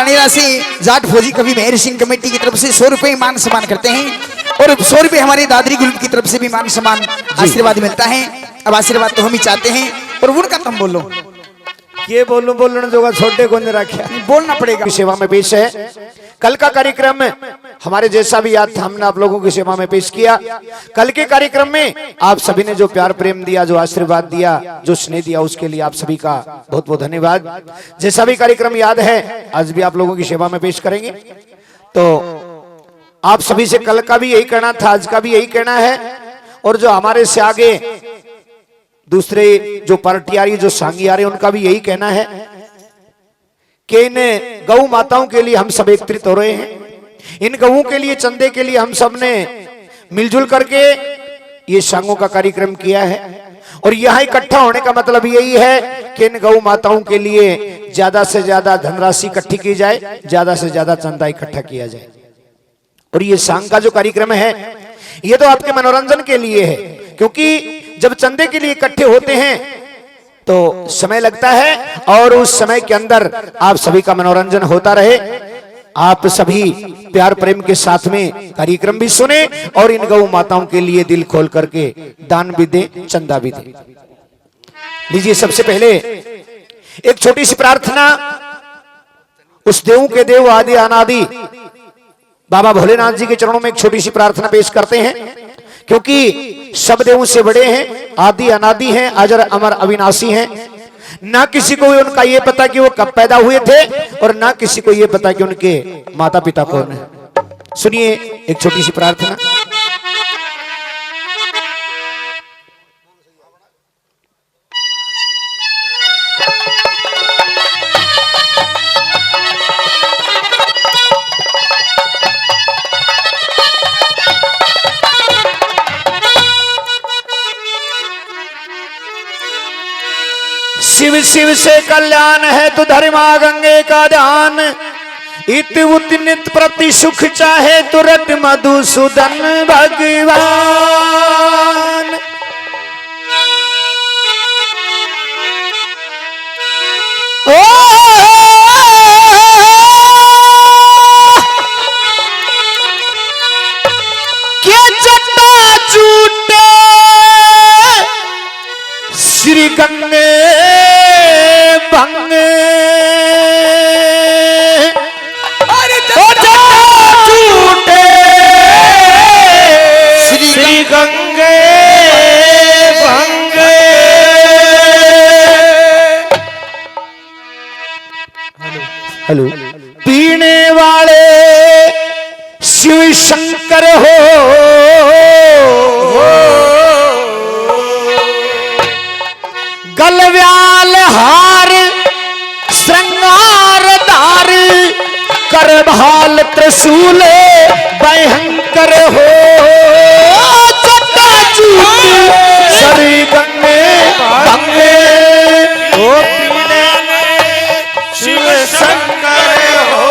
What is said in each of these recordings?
रानीरा से जाट फौजी कवि मेहर सिंह कमेटी की तरफ से 100 रुपए मान सम्मान करते हैं और 100 रुपए हमारी दादरी ग्रुप की तरफ से भी मान सम्मान आशीर्वाद मिलता है। अब आशीर्वाद तो हम ही चाहते हैं और उनका तुम बोलो। ये बोलने जोगा छोटे को नहीं रखा, बोलना पड़ेगा। सेवा में पेश है कल का कार्यक्रम में हमारे जैसा भी याद था हमने आप लोगों की सेवा में पेश किया। कल के कार्यक्रम में आप सभी ने जो प्यार प्रेम दिया, जो आशीर्वाद दिया, जो स्नेह दिया, उसके लिए आप सभी का बहुत बहुत धन्यवाद। जैसा भी कार्यक्रम याद है आज भी आप लोगों की सेवा में पेश करेंगे। तो आप सभी से कल का भी यही कहना था, आज का भी यही कहना है। और जो हमारे से आगे दूसरे जो पार्टी आ रही, जो सांगी आ रही, उनका भी यही कहना है कि इन गौ माताओं के लिए हम सब एकत्रित हो रहे हैं। इन गऊ के लिए, चंदे के लिए हम सब ने मिलजुल करके ये सांगों का कार्यक्रम किया है। और यहाँ इकट्ठा होने का मतलब यही है कि इन गौ माताओं के लिए ज्यादा से ज्यादा धनराशि इकट्ठी की जाए, ज्यादा से ज्यादा चंदा इकट्ठा किया जाए। और ये सांग का जो कार्यक्रम है ये तो आपके मनोरंजन के लिए है, क्योंकि जब चंदे के लिए इकट्ठे होते हैं तो समय लगता है और उस समय के अंदर आप सभी का मनोरंजन होता रहे। आप सभी प्यार प्रेम के साथ में कार्यक्रम भी सुने और इन गौ माताओं के लिए दिल खोल करके दान भी दें, चंदा भी दें। लीजिए सबसे पहले एक छोटी सी प्रार्थना उस देवों के देव आदि अनादि बाबा भोलेनाथ जी के चरणों में एक छोटी सी प्रार्थना पेश करते हैं, क्योंकि सब देवों से बड़े हैं, आदि अनादि हैं, अजर अमर अविनाशी हैं। ना किसी को उनका ये पता कि वो कब पैदा हुए थे और ना किसी को ये पता कि उनके माता पिता कौन है। सुनिए एक छोटी सी प्रार्थना। शिव शिव से कल्याण है तो धर्मा गंगे का ध्यान, इत उत नित प्रति सुख चाहे तुरंत मधुसूदन भगवान। ओ क्या जटा झूठे श्री गंगे भंगे, झूठे श्री गंगे भंगे। हेलो पीने वाले शिव शंकर हो, गलव्याल हार श्रृंगार दार, कर भाल त्रिशूल भयंकर हो, श्री गंगे भंगे ओ पीने शिव शंकर हो,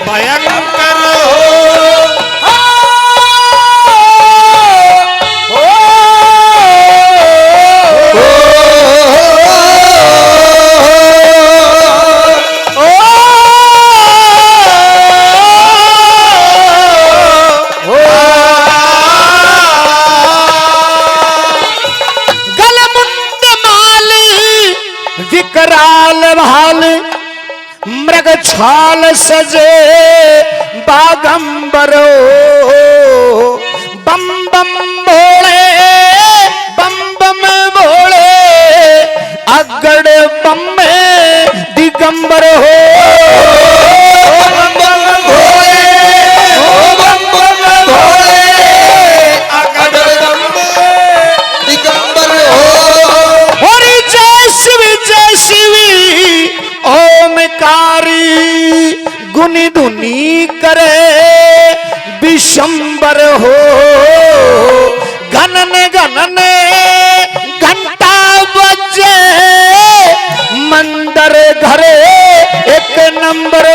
भयंकर मृग छाल सजे बागंबरो, बम बम भोले बम बम भोले, अगड़ बम में दिगंबर हो, बम बम भोले बम बम भोले, अगड़ बम में दिगंबर हो। और जय शिवी ओमकारी गुनी धुनी करे विशंबर हो, घनन घनन घंटा बजे मंदिर घरे एक नंबर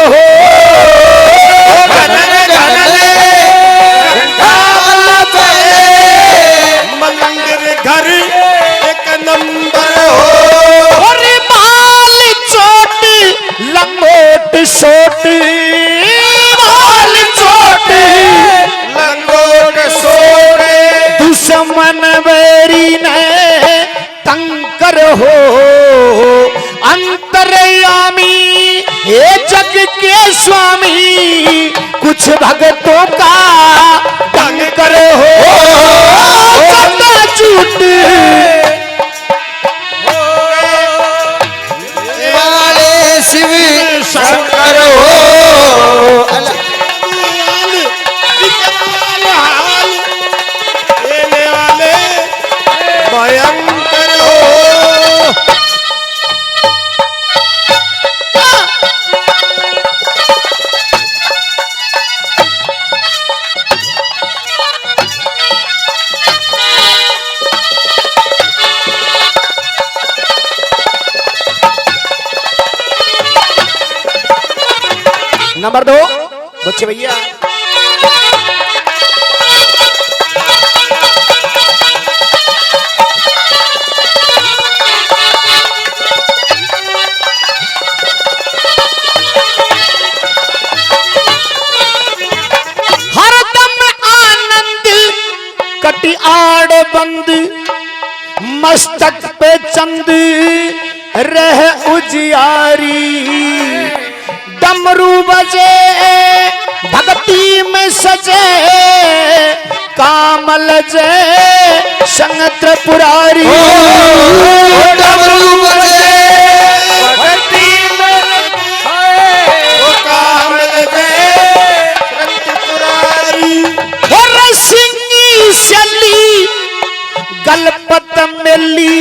स्वामी कुछ भगतों का ढंग करो सदा झूठ वाले शिव शंकर हो भयंकर हो। नंबर 2 बच्चे भैया हरदम आनंद कटियाड़ बंद मस्तक पे चंद रह उजियारी डमरू बजे भक्ति में सजे कामल जय संग त्रिपुरारी डमरू बजे भक्ति में कामल जय संग त्रिपुरारी और सिंगी शली गलपत मिली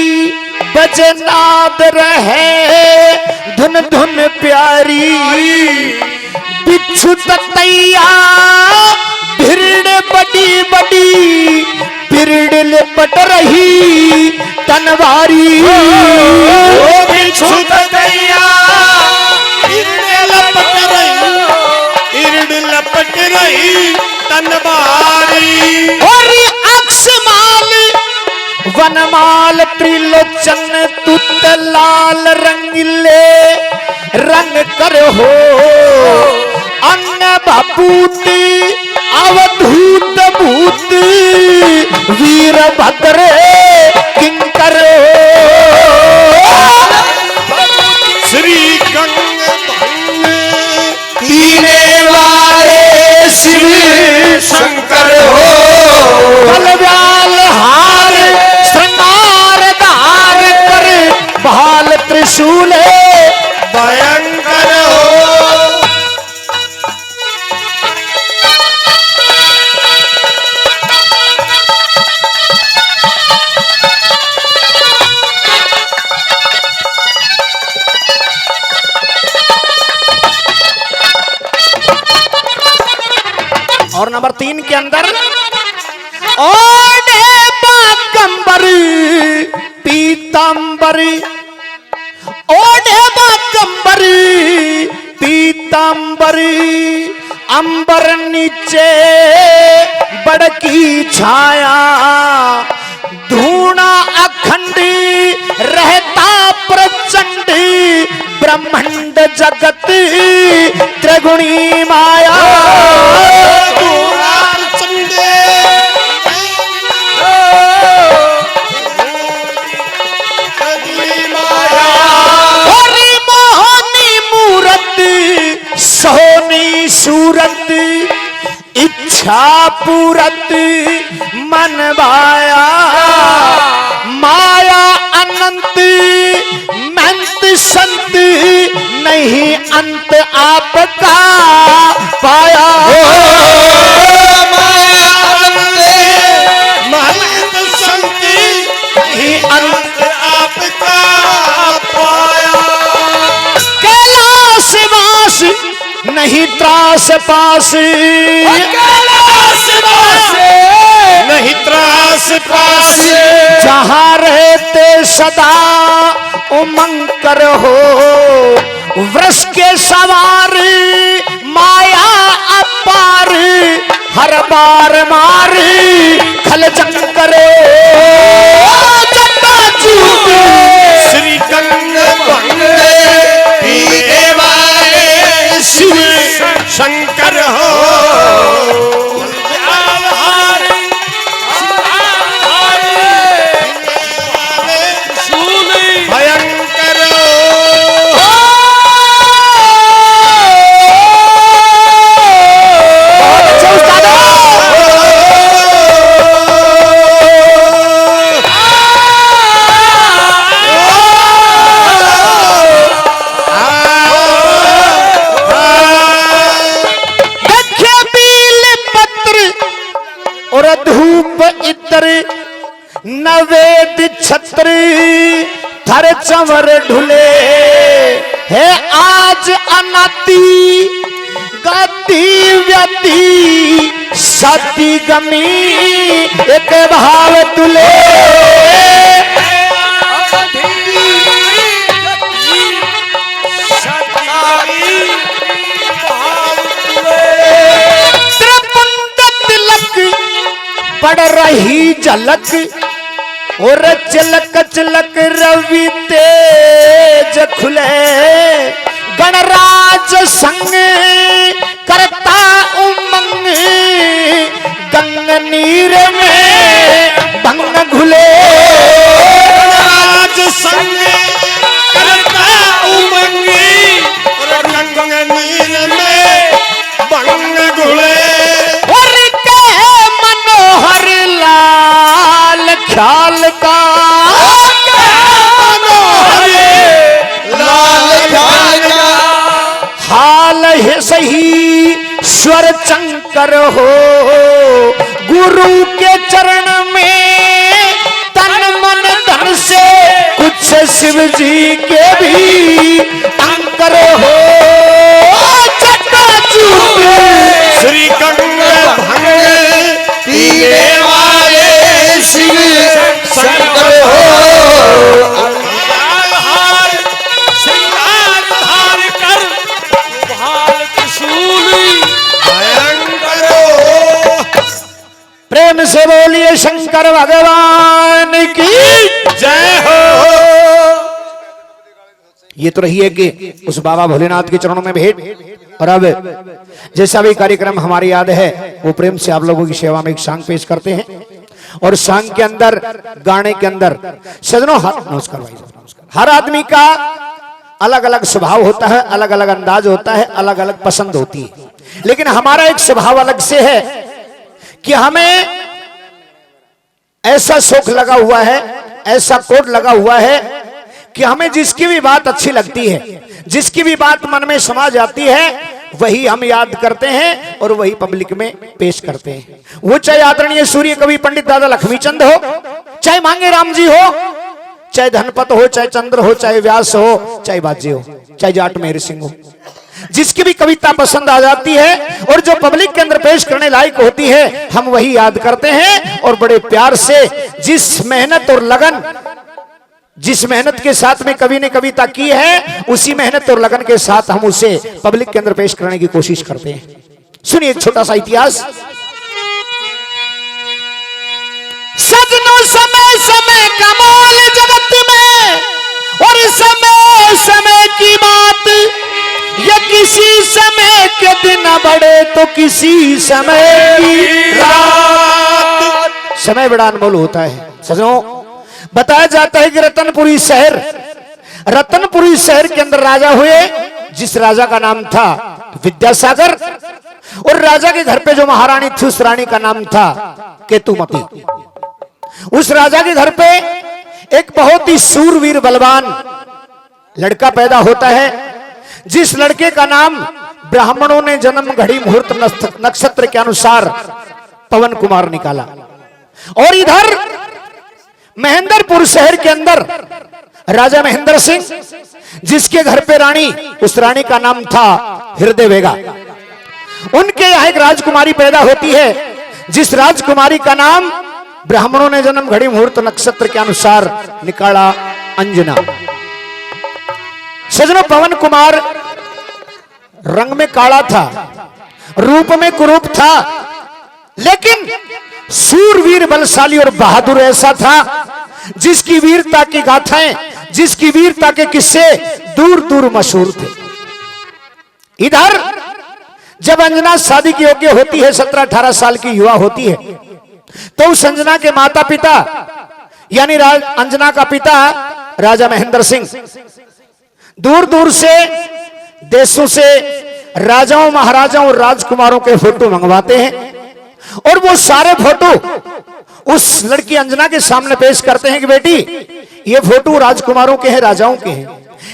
बजनाद रहे धुन धुन प्यारी बिच्छू तैया भिरड़ बड़ी बड़ी भिरड़ लिपट रही तनवारी बिच्छू तैया भिरड़ लपट रही तनवारी और अक्षमाल वनमाल त्रिलोचन तुत लाल रंगीले रंग कर हो अन्य भूत अवधूत भूत वीर भद्र किंकर श्री गंग पीने वाले शिव शंकर हो बलव्याल हार श्रृंगार धार कर भाल त्रिशूल भयंकर हो और नंबर 3 के अंदर ओढ़े बागंबर पीतांबर ओढ़े बागंबर पीतांबर अंबर नीचे बड़की छाया धूणा अखंड रहता प्रचंड ब्रह्मांड जगत त्रिगुणी माया सोनी सूरत इच्छा पूरत मन माया माया अनंत मंत संत नहीं अंत आपका पाया माया अनंत संत नहीं अंत आपका पाया कैलाश वास नहीं त्रास पास नहीं त्रास पास जहाँ रहते सदा उमंग कर हो वृष के सवार माया अपार हर बार मार खल जंकर श्री गंग शिव शंकर हो भयंकर नवेद छत्र थर चंवर ढुले है आज अनाती गति व्यति सती गमी एक भाव तुले पड़ रही झलक और चिलक चिलक रवि तेज खुले गणराज संग करता उमंग गंग नीर में भंग घुले गणराज संग करता उमंग और गंग नीर में भंग घुले ख्याल का हाल है सही स्वर चंकर हो गुरु के चरण में तन मन धन से कुछ शिव जी के भी अंकर हो चट्टाचूर श्री गंग भंग पीने वाले शिव शंकर हो हार श्रृंगार धार कर भाल त्रिशूल भयंकर हो। प्रेम से बोलिए शंकर भगवान की जय हो। ये तो रही है कि उस बाबा भोलेनाथ के चरणों में भेंट। और अब जैसा भी कार्यक्रम हमारी याद है वो प्रेम से आप लोगों की सेवा में एक सांग पेश करते हैं। और सांग के अंदर गाने के अंदर सजनों नमस्कार भाई नमस्कार। हर आदमी का अलग अलग स्वभाव होता है, अलग अलग अंदाज होता है, अलग अलग पसंद होती है। लेकिन हमारा एक स्वभाव अलग से है कि हमें ऐसा शौक लगा हुआ है, ऐसा कोड लगा हुआ है कि हमें जिसकी भी बात अच्छी लगती है, जिसकी भी बात मन में समा जाती है, वही हम याद करते हैं और वही पब्लिक में पेश करते हैं। वो चाहे आदरणीय सूर्य कवि पंडित दादा लक्ष्मीचंद हो, चाहे मांगे राम जी हो, चाहे धनपत हो, चाहे चंद्र हो, चाहे व्यास हो, चाहे बाज्य हो, चाहे जाट मेहर सिंह हो, जिसकी भी कविता पसंद आ जाती है और जो पब्लिक के अंदर पेश करने लायक होती है, हम वही याद करते हैं। और बड़े प्यार से जिस मेहनत और लगन, जिस मेहनत के साथ में कवि ने कविता की है, उसी मेहनत और लगन के साथ हम उसे पब्लिक के अंदर पेश करने की कोशिश करते हैं। सुनिए एक छोटा सा इतिहास। सजनों समय समय का मोल जगत में, और समय समय की बात, ये किसी समय के दिन बड़े तो किसी समय की रात। समय बड़ा अनमोल होता है सजनों। बताया जाता है कि रतनपुरी शहर के अंदर राजा हुए, जिस राजा का नाम था विद्यासागर। और राजा के घर पे जो महारानी थी, उस रानी का नाम था केतुमती। उस राजा के घर पे एक बहुत ही सूरवीर बलवान लड़का पैदा होता है, जिस लड़के का नाम ब्राह्मणों ने जन्म घड़ी मुहूर्त नक्षत्र के अनुसार पवन कुमार निकाला। और इधर महेंद्रपुर शहर के अंदर राजा महेंद्र सिंह, जिसके घर पे रानी, उस रानी का नाम था हृदय वेगा। उनके यहाँ एक राजकुमारी पैदा होती है, जिस राजकुमारी का नाम ब्राह्मणों ने जन्म घड़ी मुहूर्त नक्षत्र के अनुसार निकाला अंजना। सजनों पवन कुमार रंग में काला था, रूप में कुरूप था, लेकिन सूरवीर बलशाली और बहादुर ऐसा था, जिसकी वीरता की गाथाएं, जिसकी वीरता के किस्से दूर दूर मशहूर थे। इधर जब अंजना शादी की योग्य होती है, 17-18 साल की युवा होती है, तो उस अंजना के माता पिता यानी अंजना का पिता राजा महेंद्र सिंह दूर दूर से देशों से राजाओं, महाराजाओं और राजकुमारों के फोटो मंगवाते हैं। और वो सारे फोटो उस लड़की अंजना के सामने पेश करते हैं कि बेटी, ये फोटो राजकुमारों के हैं, राजाओं के हैं।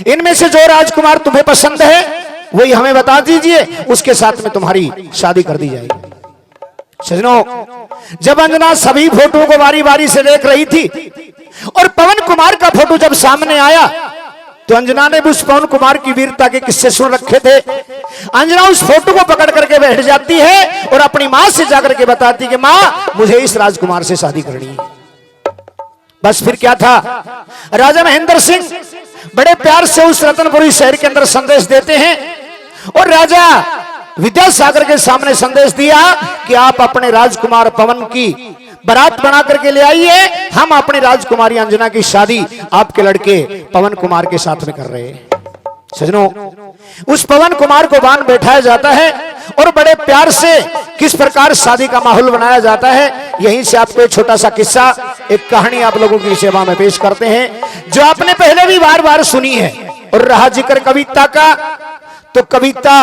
इनमें से जो राजकुमार तुम्हें पसंद है वही हमें बता दीजिए, उसके साथ में तुम्हारी शादी कर दी जाएगी। सजनों, जब अंजना सभी फोटो को बारी बारी से देख रही थी और पवन कुमार का फोटो जब सामने आया तो अंजना ने उस पवन कुमार की वीरता के किस्से सुन रखे थे। अंजना उस फोटो को पकड़ करके बैठ जाती है और अपनी मां से जाकर के बताती कि मां, मुझे इस राजकुमार से शादी करनी है। बस फिर क्या था, राजा महेंद्र सिंह बड़े प्यार से उस रतनपुरी शहर के अंदर संदेश देते हैं और राजा विद्यासागर के सामने संदेश दिया कि आप अपने राजकुमार पवन की बारात बना करके ले आइए, हम अपनी राजकुमारी अंजना की शादी आपके लड़के पवन कुमार के साथ में कर रहे हैं। सजनों, उस पवन कुमार को बांध बैठाया जाता है और बड़े प्यार से किस प्रकार शादी का माहौल बनाया जाता है, यहीं से आपको एक छोटा सा किस्सा, एक कहानी आप लोगों की सेवा में पेश करते हैं जो आपने पहले भी बार बार सुनी है। और रहा जिक्र कविता का, तो कविता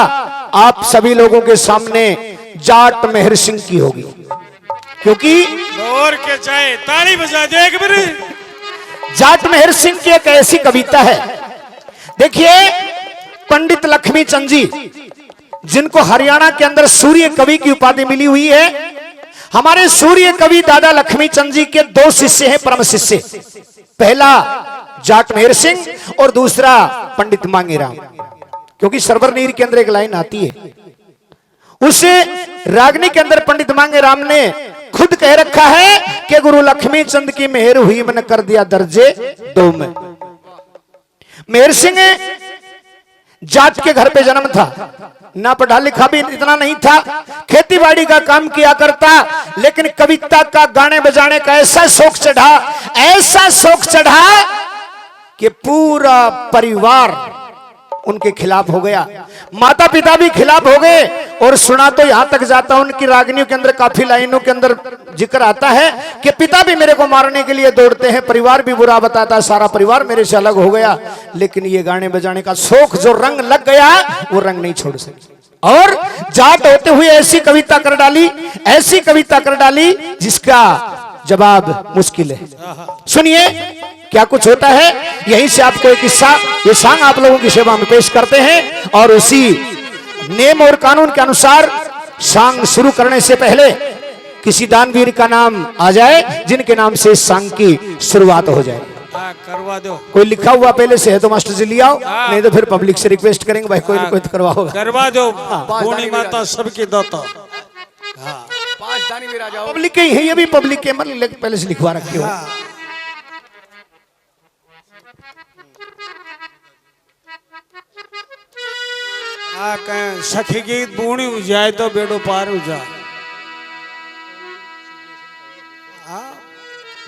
आप सभी लोगों के सामने जाट मेहर सिंह की होगी, क्योंकि दौड़ के चाहे ताली बजा दे एक बार। जाट मेहर सिंह की एक ऐसी कविता है। देखिए, पंडित लक्ष्मी चंद जी, जिनको हरियाणा के अंदर सूर्य कवि की उपाधि मिली हुई है, हमारे सूर्य कवि दादा लक्ष्मी चंद जी के दो शिष्य हैं, परम शिष्य। पहला जाट मेहर सिंह और दूसरा पंडित मांगेराम, क्योंकि सरवर नीर के अंदर एक लाइन आती है, उसे रागनी के अंदर पंडित मांगेराम ने खुद कह रखा है कि गुरु लक्ष्मी चंद की मेहर हुई, मैंने कर दिया दर्जे 2 में। मेहर सिंह जाट के घर पे जन्म था, ना पढ़ा लिखा भी इतना नहीं था, खेती बाड़ी का काम किया करता, लेकिन कविता का गाने बजाने का ऐसा शौक चढ़ा, ऐसा शौक चढ़ा कि पूरा परिवार उनके खिलाफ हो गया, माता पिता भी खिलाफ हो गए। और सुना तो यहां तक जाता, उनकी रागनियों के अंदर काफी लाइनों के अंदर जिक्र आता है कि पिता भी मेरे को मारने के लिए दौड़ते हैं, परिवार भी बुरा बताता है, सारा परिवार मेरे से अलग हो गया, लेकिन ये गाने बजाने का शौक जो रंग लग गया वो रंग नहीं छोड़ सके। और जाट होते हुए ऐसी कविता कर डाली, ऐसी कविता कर डाली जिसका जवाब मुश्किल है। सुनिए क्या कुछ होता है, यहीं से आपको एक किस्सा, ये सांग आप लोगों की सेवा में पेश करते हैं। और उसी नेम और कानून के अनुसार सांग शुरू करने से पहले किसी दानवीर का नाम आ जाए जिनके नाम से इस सांग की शुरुआत हो जाए। करवा दो। कोई लिखा हुआ पहले से है तो मास्टर जी लिया, नहीं तो फिर पब्लिक से रिक्वेस्ट करेंगे, भाई कोई ना कोई तो करवाओगा। करवा दो, पूर्णी माता सबकी दाता। 5 दानी में आ जाओ। पब्लिक के ही है, ये भी पब्लिक के, मतलब पहले से लिखवा रखे हो। कहें सखी गीत बूढ़ी हो जाए तो बेड़ो पार हो जा।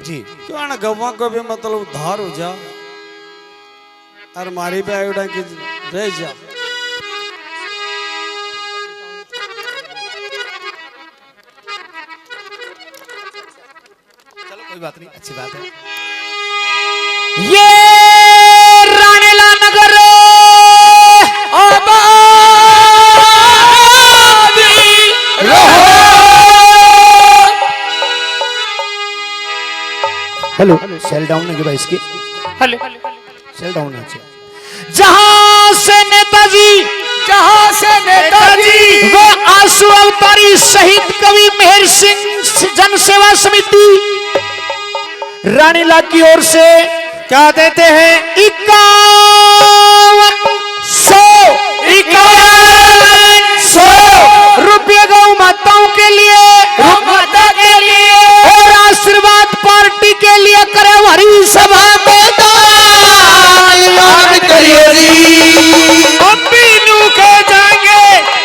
जी क्यों ना गवा को भी मतलब उधार हो जा और मारी पे आयोडा की रह जा। चलो कोई बात नहीं, अच्छी बात है। ये रानीला नगर हेलो, सेल डाउन है भाई इसकी, हेलो सेल डाउन है। जहां से नेताजी वो आंसू अवतारी शहीद कवि मेहर सिंह जन सेवा समिति रानीला की ओर से क्या देते हैं 5100 रुपये गौ माताओं के लिए, और आशीर्वाद पार्टी के लिए करे हरी सभा में दान करिए जी। हम भी नू के जाएंगे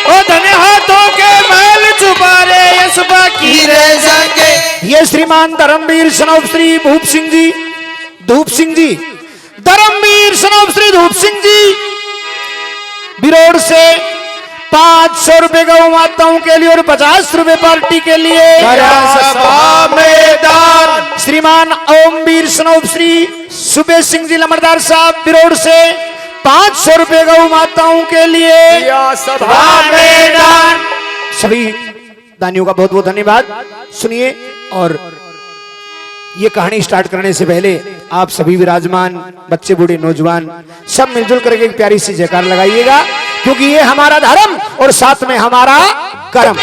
और धने हाथों के मैल छुपारे यस बाकी रह जाएंगे। ये श्रीमान धर्मवीर सनोप श्री भूप सिंह जी, धूप सिंह जी, धर्मवीर सनोप श्री धूप सिंह जी बिरोड़ से 500 रुपए गौ माताओं के लिए और 50 रुपए पार्टी के लिए मैदान। श्रीमान ओमवीर सनोप श्री सुबेश सिंह जी लमरदार साहब बिरोड़ से 500 रुपए गौ माताओं के लिए मैदान। सभी दानियों का बहुत बहुत धन्यवाद। सुनिए, और ये कहानी स्टार्ट करने से पहले आप सभी विराजमान बच्चे बूढ़े नौजवान सब मिलजुल करके एक प्यारी सी जयकार लगाइएगा, क्योंकि ये हमारा धर्म और साथ में हमारा कर्म।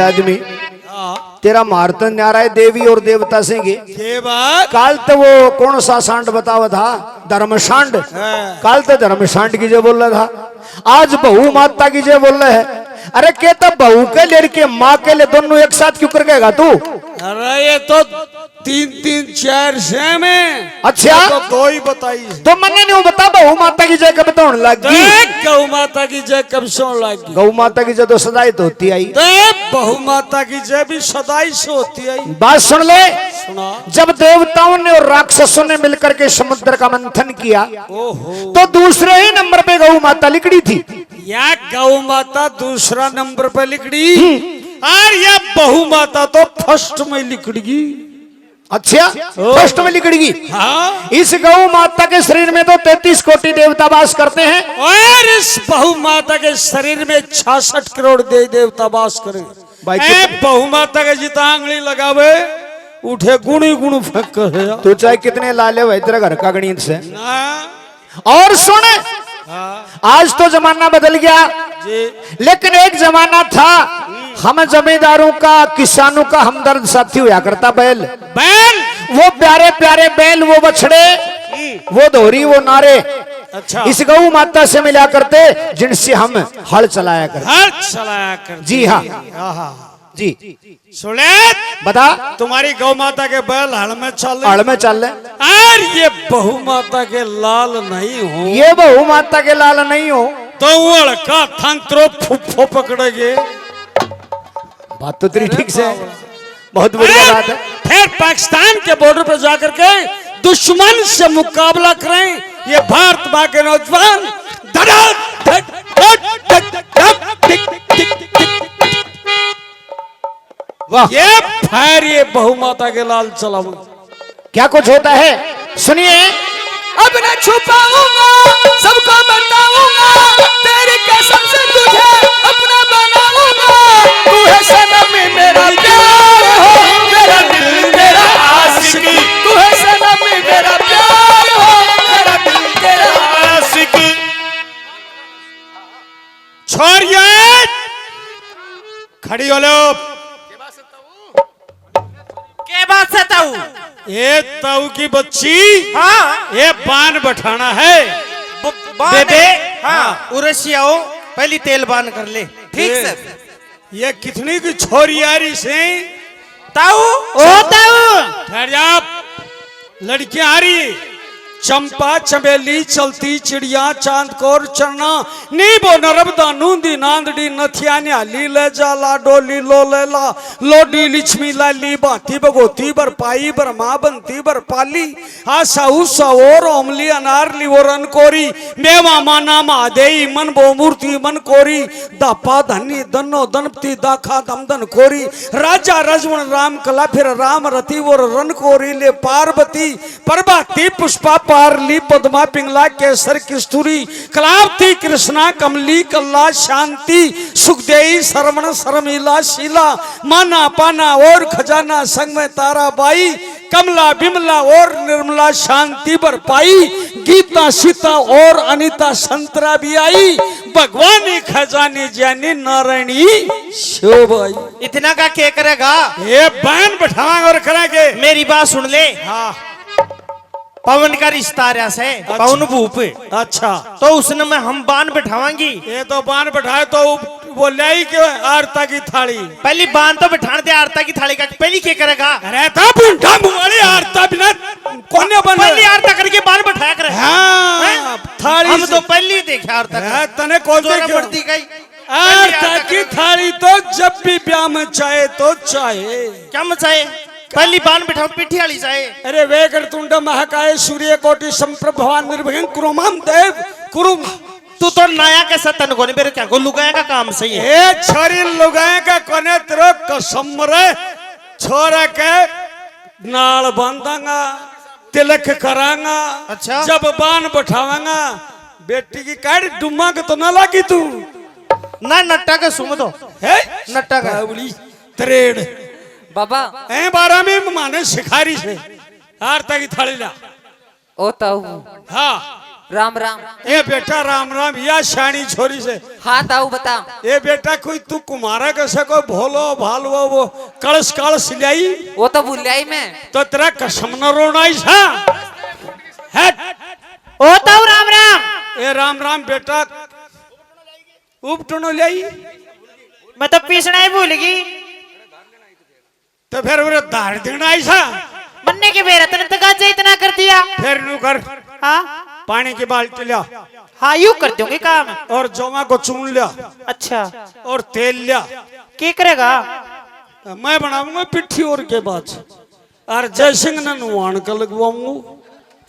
आदमी तेरा मारतन न्यारा है देवी और देवता से के बात काल तो वो कौन सा सांड बतावा था धर्मशांड काल तो धर्मशांड की जो बोल रहा था आज बहू माता की जो बोल रहा है अरे के तो बहू के लिए के माँ के लिए दोनों एक साथ क्यों कर गएगा तू अरे ये तो 3-3-4 सेम है अच्छा तो 2 ही बताई तो मैंने नहीं बता बहू माता की जय कब तो होने लगी गौ माता की जय कब से होने लगी गौ माता की जय तो सदाई तो होती आई बहु माता की जय भी सदाई से होती है बात सुन ले सुना जब देवताओं ने और राक्षसों ने मिलकर के समुद्र का मंथन किया ओहो तो दूसरे ही नंबर पे गौ माता लिखड़ी थी या गौ माता दूसरा नंबर पे लिखड़ी और या बहु माता तो फर्स्ट में लिखड़ी अच्छा फर्स्ट में लिखड़ी हाँ इस गौ माता के शरीर में तो 33 कोटि देवता वास करते हैं और इस बहु माता के शरीर में 66 करोड़ देवता वास करे बहु माता के जितना आंगली लगावे उठे गुणी गुण फेंक है तू चाहे कितने लाले हुए तेरे घर का गणित से ना और सुन आज तो जमाना बदल गया जी लेकिन एक जमाना था हम जमींदारों का किसानों का हमदर्द साथी हुआ करता बैल बैल वो प्यारे प्यारे बैल वो बछड़े वो दोहरी वो नारे अच्छा इस गौ माता से मिला करते जिनसे हम हल चलाया करते हर चलाया कर जी हाँ जी सुने बता तुम्हारी गौ माता के बैल हड़ में चल हड़ में चल रहे और ये बहु माता के लाल नहीं हो ये बहु माता के लाल नहीं हो तो वड़ का थंत्रो फुफ्फो पकड़ेगे बात तो तेरी ठीक से बहुत बढ़िया बात है फिर पाकिस्तान के बॉर्डर पर जाकर के दुश्मन से मुकाबला करें ये भारत माँ के नौजवान वाह ये फायर ये बहु माता के लाल चलाऊ क्या कुछ होता है सुनिए अब न छुपाऊंगा सबको बताऊंगा तेरी कसम से तुझे अपना बनाऊंगा तू है सनम मेरा प्यार हो मेरा दिल मेरा आशिक तू है सनम मेरा प्यार हो मेरा दिल तेरा आशिक छोड़िए खड़ी हो लो के बात से ताऊ ये ताऊ की बच्ची हाँ ये बान बैठाना है बेबे हाँ उर्वशी आओ पहली तेल बान कर ले ठीक सर ये कितनी की छोरी आ रही से ताऊ ओ ताऊ ठहर जा लड़कियां आ रही चंपा चमेली चलती चिड़िया चांद कोर चरना नीबो नरबदा नूंदी नांदड़ी नथिया न्याली ले जाला डोली लो लेला लोडी लिछमी लाली बाती बगोती बर पाई बर माँ बनती बर पाली आशा उषा और ओमली अनारली और अनकोरी मेवा माना महादेई मन बो मूर्ति मन कोरी दापा धनी दनो दनपति दाखा दमदन खोरी राजा रजवन राम कला फिर राम रति और रन कोरी ले पार्वती प्रभाती पुष्पा पारली पद्मा पिंगला केसर किस्तूरी कलावती कृष्णा कमली कल्ला शांति सुखदेई सरवण शर्मिला शीला माना पाना और खजाना संग में ताराबाई कमला बिमला और निर्मला शांति बर पाई गीता सीता और अनीता संतरा भी आई भगवानी खजानी जानी नारायणी शोभाई इतना का क्या करेगा ये बहन बैठाएंगे और करेंगे मेरी बात सुन ले हाँ पवन का रिश्ता रहा से पवन भूप अच्छा तो उसने में हम बान बैठावांगी ये तो बान बैठाए तो वो लाई क्यों आरता की थाली पहली बान तो बैठाने दे आरता की थाली का पहली क्या करेगा अरे तो बुंडा मुंगली आरता बिना कोने बन पहली आरता करके बान बैठाया करे हाँ थाली हम तो पहली देखे आरता तने कौन से बढ़ती गई आरता की थाली तो जब भी ब्याह में चाहे तो चाहे क्या मचाए पहली बान बैठाओ पिठी वाली चाहे अरे वेगर तुंड महाकाय सूर्य कोटि संप्रभवान निर्भयं कुरुमाम देव कुरुम तू तो नया के सतन को नहीं मेरे क्या को लुगाया का काम सही है ए छोरी लुगाए का कोने तेरे कसम रे छोरा के नाल बांधांगा तिलक करांगा अच्छा जब बान बैठावांगा बेटी की काट डुमा के तो ना लागी तू ना नट्टा का सुम दो है नट्टा का बावली त्रेड़ बाबा ए बारा में माने शिकारी से आरता की थाली ला ओ ताऊ हाँ राम राम। ए बेटा राम राम, या शानी छोरी से। हाँ ताऊ बता। ए बेटा कोई तू कुमारा कैसे कोई भोलो भालवो वो कलश कलश लाई, वो तो भूल गई मैं। तो तेरा कसम न रोना सा। ओ ताऊ राम राम। ए राम राम बेटा, उपटनो लाई मैं तो पीसना ही भूल गई। तो फिर वो दार देना ऐसा मन्ने के बेरा तने तो गाजे इतना कर दिया। फिर नू कर हाँ पानी की बाल्टी लिया हाँ यूं कर दूंगी काम। और जमा को चून लिया अच्छा और तेल लिया। क्या करेगा? मैं बनाऊंगा पिट्ठी और के बाद और जय सिंह ने नुआन का लगवाऊंगा।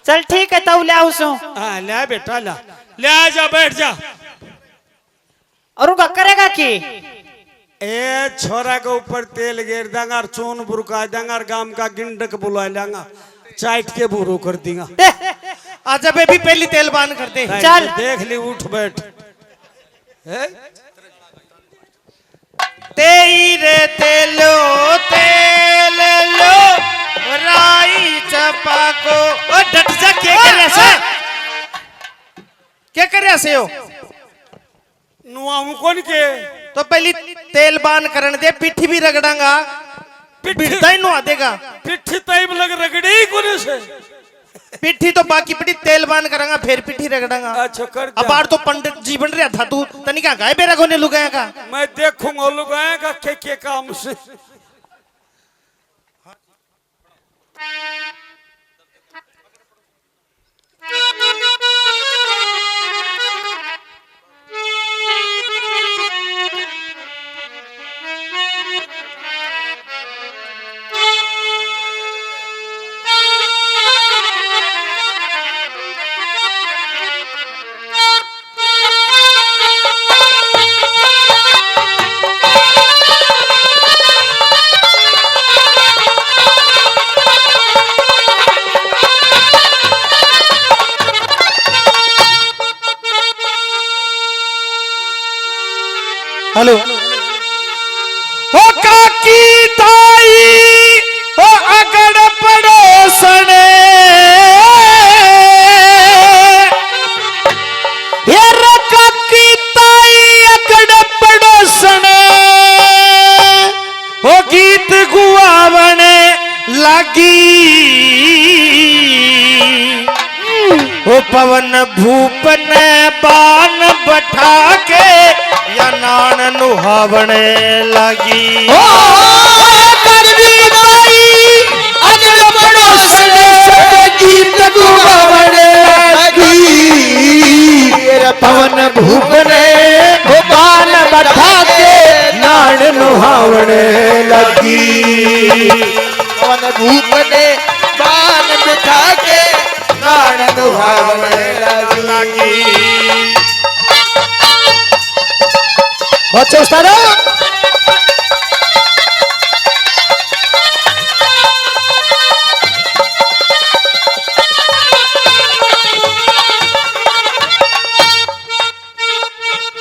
चल ठीक है ताऊ ले आओ सो। हाँ ले बेटा ला ले, आ जा बैठ जा। और उनका करेगा की? ए छोरा के ऊपर तेल गिर देंगा और चून बुरका देंगा और गांव का गिंडक बुला लेंगा, चाट के बुरो कर देंगा। आजा बेबी पहली तेल बान कर दे। चल देख ली, उठ बैठ। तेरे तेलो तेल लो राई चपा को। ओ डट जा, क्या कर रहे से? क्या कर रहे से हो? नुआऊ कौन के? तो पहली तेल बान करने दे, पिट्ठी भी रगड़ांगा, पिट्ठा ही नुआ देगा। पिट्ठी तैब लग रगड़ी कोने से? पिट्ठी तो बाकी पिट्ठी तेल बान करांगा फिर पिट्ठी रगड़ांगा। अच्छा कर अब बार तो पंडित जी बन रहा था तू, तनिका गाय बेरा कोने लुगाया का। मैं देखूंगा लुगाया का के काम से। हेलो ओ काकी ताई ओ अगड़ पड़ोसने यार काकी ताई अगड़ पड़ोसने ओ गीत गुआवने लगी ओ पवन भूप ने बान बैठा के या नान नुहावने लगी। ओ करदी ताई अगल पड़ोसने गीत गुआवने लगी। पवन भूप ने बान बैठा के नान नुहावने लगी। पवन भूप ने बान बिठा के नान नुहावने लगी। अच्छा उस्ताद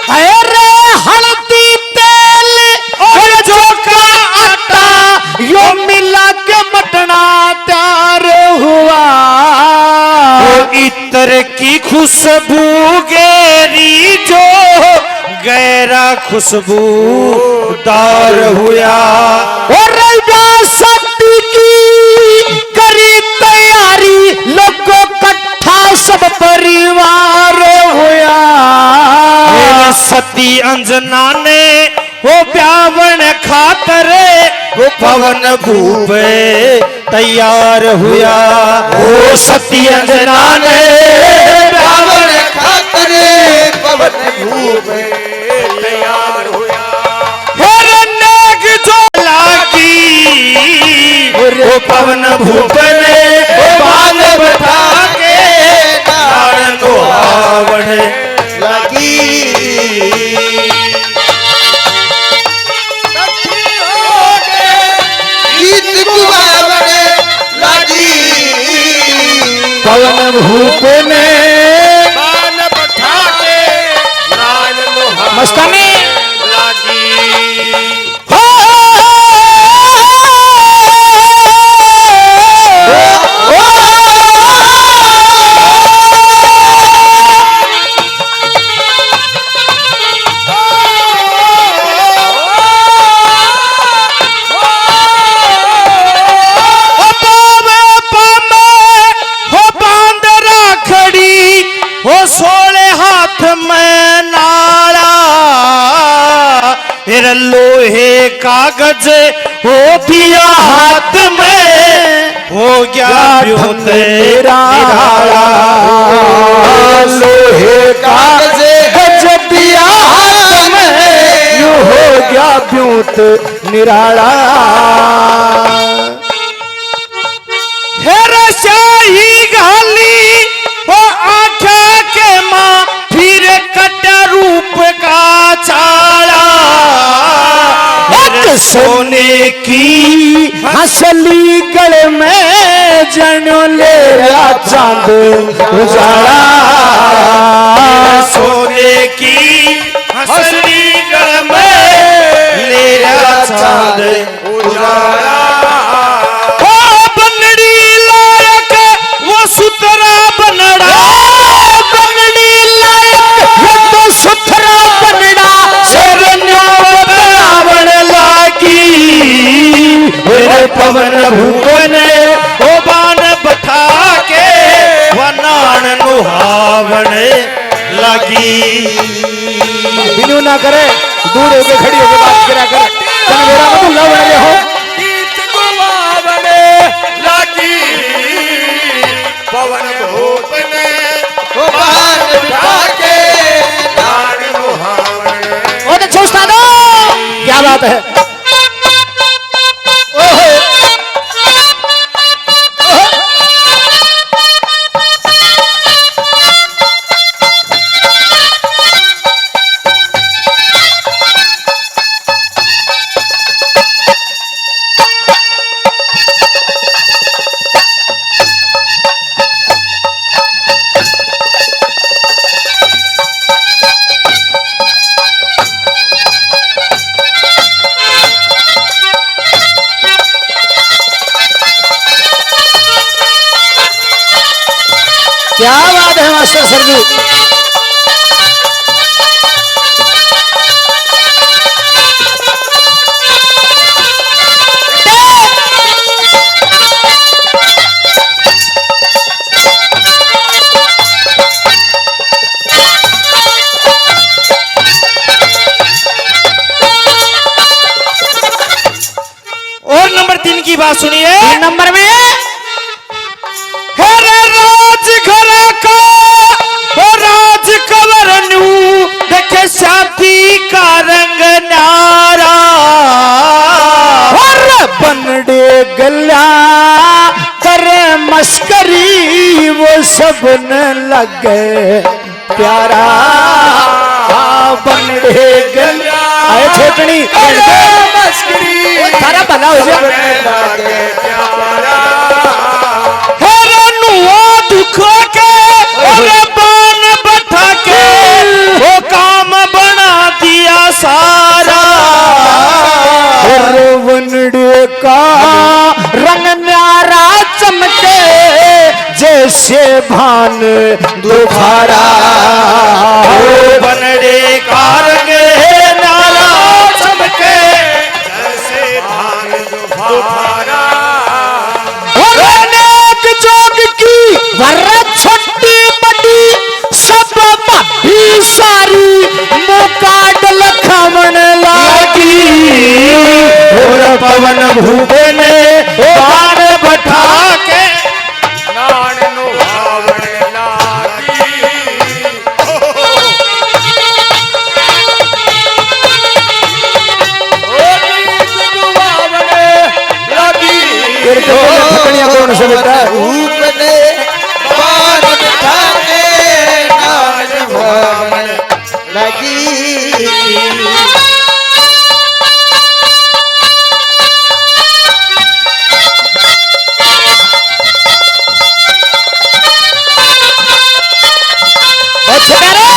अरे हल्दी तेल और चोखा आटा यो मिला के मटना तैयार हुआ। इत्र की खुशबू गेरी जो गहरा खुशबूदार हुआ। और सब्जी की करी तैयारी लोगों कट्ठा सब परिवार हुआ। सती अंजना ने वो ब्यावन खातर वो पवन भूप तैयार हुआ। ओ सती अंजना ने ब्यावन खातर पवन भूप तैयार हुआ। नेक जो लागी वो पवन भूप ने बाल बैठा के नान नुहावने लगी। गीत गुआवने लगी। पवन भूप ने बाल बैठा के नान नुहावने मस्तानी लगी। कागज हो दिया हाथ में, हो गया ब्यों तेरा लोहे कागज जब दिया हाथ में, यूं हो गया ब्यूत निराला। हेरा शाही गाली वो आँखा के माँ, फिर कटा रूप का चाला। एक सोने की हंसली गढ़ में जनो ले रहा चांद उजाला। सोने की हंसली गढ़ में ले रहा चांद उजाला। ओ बनड़ी लायक वो सुतरा बनड़ा, बनड़ी लायक वो तो सुथरा बनड़ा, शरणों बनावण लागी। मेरे पवन भूवन ओ बान बठा के वनान नुहावन लगी। बिनु ना करे, दूर होके खड़ी होके बात करा कर। तन मेरा मतलब लवण हो गीत गुमावने लागी, पवन भूपन को बान बिठा के नान मुहावने। बहुत अच्छा उस्ताद हो। क्या बात है। ओहो क्या बात है मास्टर सर जी। और नंबर 3 की बात सुनिए। 3 नंबर में हेरे राज घर का वो राज कवर नू देखे शादी का रंग नारा। और बनड़े गला करे मस्करी, वो सब न लगे प्यारा। बनड़े गला आए छोटनी थारा भला हो जाए। हेरे नुआ दुख के और बान बैठा के वो काम बना दिया सारा। और बनड़े का रंग न्यारा चमके, जैसे भान दोबारा। बनड़े का रंग नारा चमके, जैसे धान दुबारा। और अनेक जोग की वर्रा छोटी बड़ी सब भी सारी, मुकाडल खमन लागी। और पवन भूपन बाण बठा के नान नुहावने लागी। ओ गीत गुमावने लागी, तेरे तो फकड़ियां कौन से बेटा। ऊपने बाण बिठा के नान मुहावने लगी। अच्छा करे।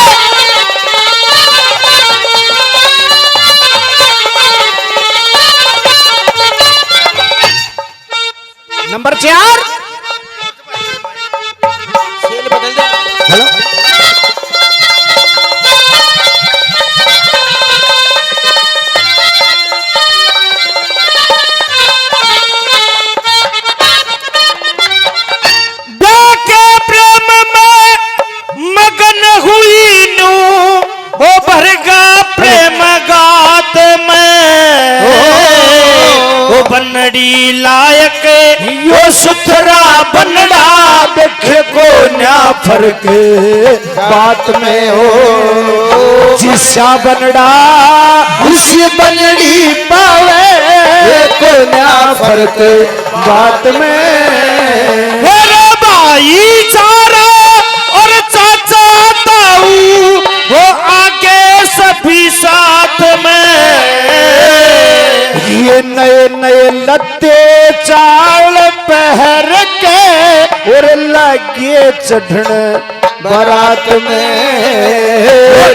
Number 4 hello. के प्रेम में मगन हुई नू वो भरगा प्रेम गात में। बनड़ी लायक यो सुथरा बनड़ा देखे को ना फर्क बात में हो। जिसा बनड़ा उसी बनड़ी पावे को ना फर्क बात में। मेरे भाई चारा और चाचा ताऊ वो आगे सभी साथ में। ये नए नए लत्ते चाल पहर के और लगे चढ़न बारात में।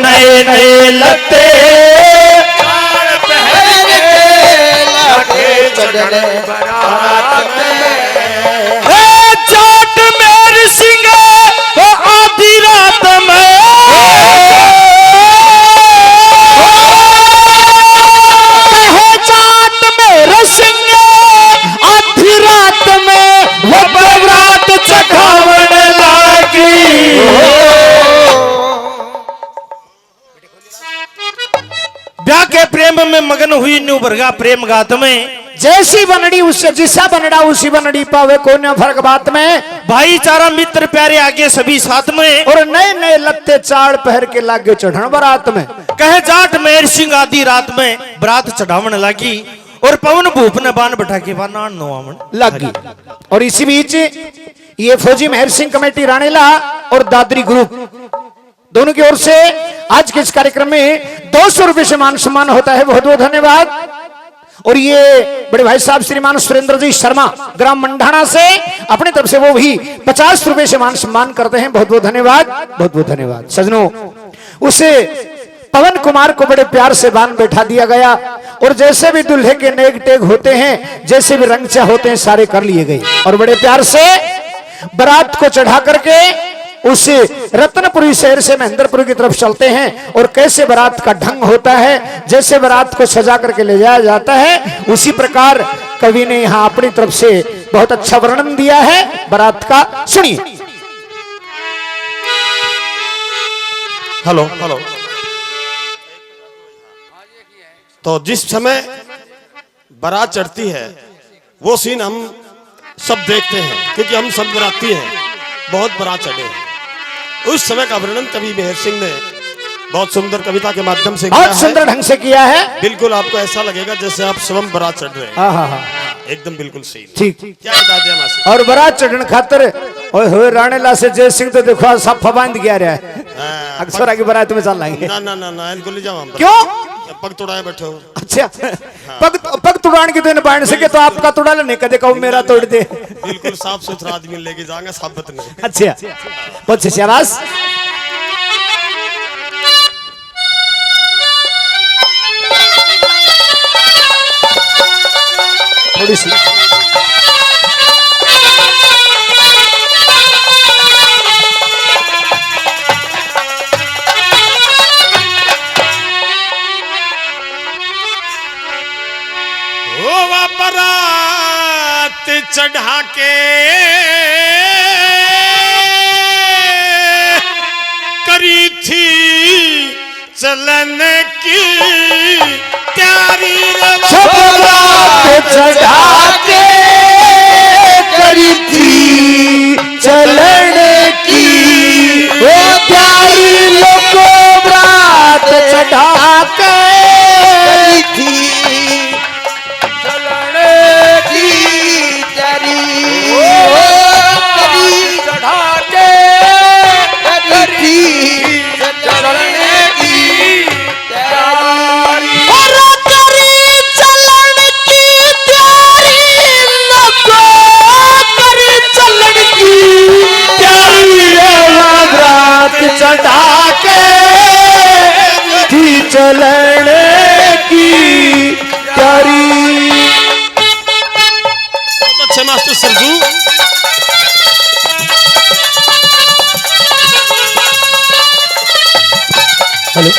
नए नए लत्ते चाल पहन के लागे चढ़ने बारात में। जाट मेर सिंह वो आधी रात में। जाट मेर सिंह आधी रात में वो बरात चढ़ावण लागी। ब्याह के प्रेम में मगन हुई न्यू भरगा प्रेम गात में। जैसी बनड़ी उससे जिसा बनड़ा उसी बनड़ी पावे को ना फर्क बात में। भाईचारा मित्र प्यारे आगे सभी साथ में। और नए नए लत्ते चाड़ पहर के लागे चढ़न बारात में। कहे जाट मेर सिंह आधी रात में बरात चढ़ावण लागी। और पवन भूप ने बान बैठा के बान नवावण लागी। और इसी बीच ये फौजी मेहर सिंह कमेटी राणेला और दादरी ग्रुप दोनों की ओर से आज के इस कार्यक्रम में 200 रुपए से मान सम्मान होता है। बहुत बहुत धन्यवाद। और ये बड़े भाई साहब श्रीमान सुरेंद्र जी शर्मा ग्राम मंडाना से अपनी तरफ से वो भी 50 रुपए से मान सम्मान करते हैं। बहुत बहुत धन्यवाद, बहुत बहुत धन्यवाद। सजनों, उसे पवन कुमार को बड़े प्यार से बांध बैठा दिया गया। और जैसे भी दूल्हे के नेक टेक होते हैं, जैसे भी रंगचा होते हैं, सारे कर लिए गए। और बड़े प्यार से बारात को चढ़ा करके उस रत्नपुरी शहर से महेंद्रपुर की तरफ चलते हैं। और कैसे बारात का ढंग होता है, जैसे बारात को सजा करके ले जाया जाता है, उसी प्रकार कवि ने यहाँ अपनी तरफ से बहुत अच्छा वर्णन दिया है बारात का। सुनिए। Hello hello. तो जिस समय बारात चढ़ती है वो सीन हम सब देखते हैं, क्योंकि हम सब बराती हैं, बहुत बारात चढ़े हैं। उस समय का वर्णन कवि मेहर सिंह ने बहुत सुंदर कविता के माध्यम से बहुत सुंदर ढंग से किया है। बिल्कुल आपको ऐसा लगेगा जैसे आप स्वयं बारात चढ़ रहे हैं। हाँ हाँ हाँ, एकदम बिल्कुल सही। ठीक। क्या बता दिया मासी? और बारात चढ़न खातर ओए होए राणेला से जय सिंह तो देखो सब फबांध गया रहा है। अक्सर आगे बारात में चल लाएंगे। ना ना ना ना, इनको ले जाओ हम। क्यों? पग तोड़ाए बैठे हो। अच्छा, पग तुड़ान के तो बांध सके तो आपका तुड़ा लेने कदे कहूं मेरा तोड़ दे। बिल्कुल साफ सुथरा आदमी लेके जाएंगे, साबत नहीं। अच्छा, बहुत अच्छी आवाज। थोड़ी सी बारात चढ़ा के करी थी चलन की तैयारी। बारात चढ़ा के करी थी चलन की वो प्यारी लोगों बारात चढ़ा के करी थी चढ़ा के थी चलन की तैयारी। बहुत अच्छे मास्टर सरजू। हेलो,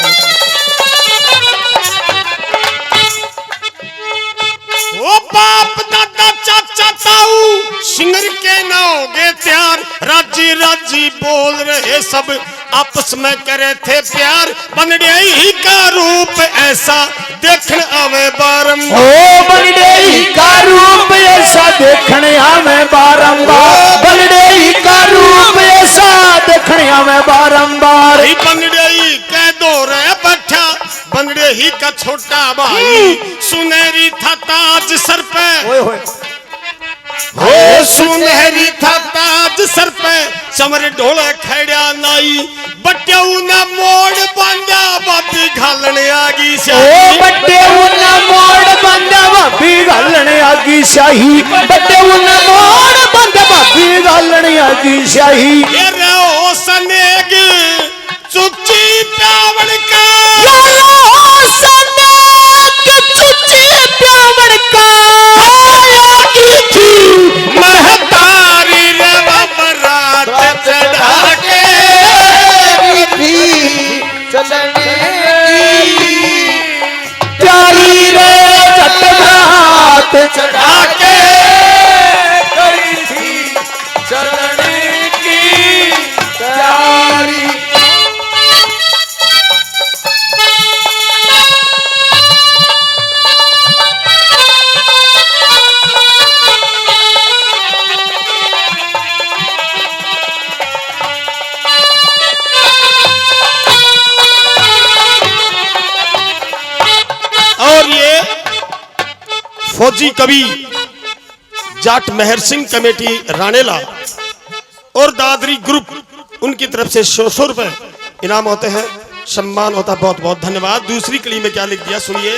ओ बाप दादा चाचा ताऊ सिंगर के नाओगे त्यार, राजी राजी बोल रहे सब आपस में करे थे प्यार। बनडेई का रूप ऐसा देखने आवे बारम। ओ बनडेई का का छोटा भाई सुनहरी था ताज सर पे हो सुनहरी था ताज सर पे समर ढोले खड़ा नाई बट्टेऊ ना मोड़ बांधा बाबी घालने आगी शाही बट्टेऊ ना मोड़ बांधा बाबी घालने आगी शाही बट्टेऊ ना मोड़ बांधा बाबी घालने आगी शाही ये रहो सनेग चुच्ची प्यावण का महतारी रेवा बरात चढ़ा के प्यारी रे चटरात चढ़ा के करी थी चलने की तैयारी। और ये फौजी कवि जाट मेहर सिंह कमेटी रानेला और दादरी ग्रुप उनकी तरफ से 100 रुपए इनाम होते हैं, सम्मान होता है। बहुत बहुत धन्यवाद। दूसरी कड़ी में क्या लिख दिया सुनिए।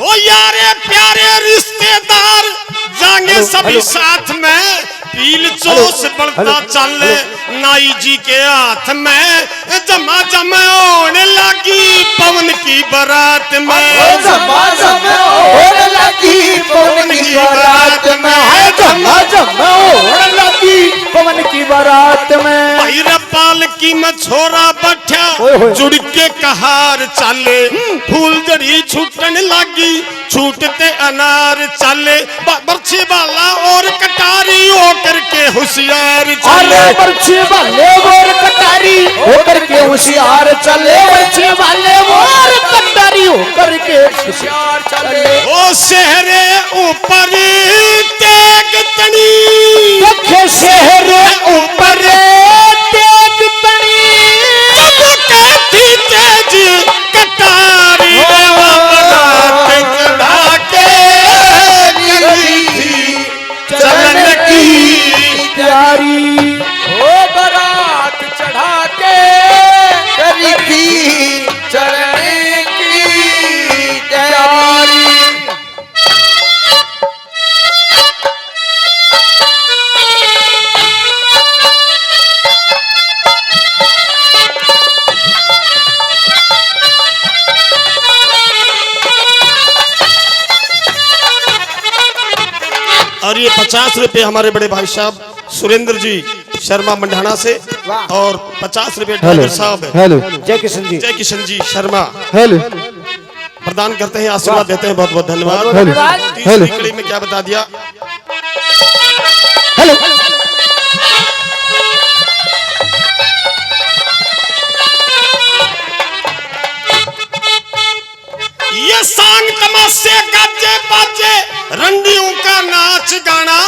ओ यारे प्यारे रिश्तेदार जाएंगे सभी साथ में पील चोस बढ़ता चले नाई जी के हाथ में जमा जमा होने लगी पवन की बारात में जमा जमा होने लगी पवन की बारात में है जमा जमा होने लगी पवन की बारात में भैरा पालकी में छोरा बैठा जुड़ के कहार चाले फूल जड़ी छूटन लगी छूटते अनार चाले बर्छी वाला और कटारी होकर के होशियार चले बर्छी वाले और कटारी होकर के होशियार चले बर्छी वाले और कटारी होकर के होशियार चले ओ शहरे ऊपर तेग तनी देखे शहरे ऊपर तेग तनी कहती तेज कटारी चढ़ा के चलन की प्यारी ओ बारात चढ़ा के करी थी चलने की तैयारी। और ये 50 रुपए हमारे बड़े भाई साहब सुरेंद्र जी शर्मा मंडाना से और 50 रुपए ड्राइवर साहब हेलो जय किशन जी जय किशन जी शर्मा हेलो प्रदान करते हैं, आशीर्वाद देते हैं। बहुत बहुत धन्यवाद। हेलो तीसरी कड़ी में क्या बता दिया। हेलो ये सांग तमाशे गाजे बाजे रंडियों का नाच गाना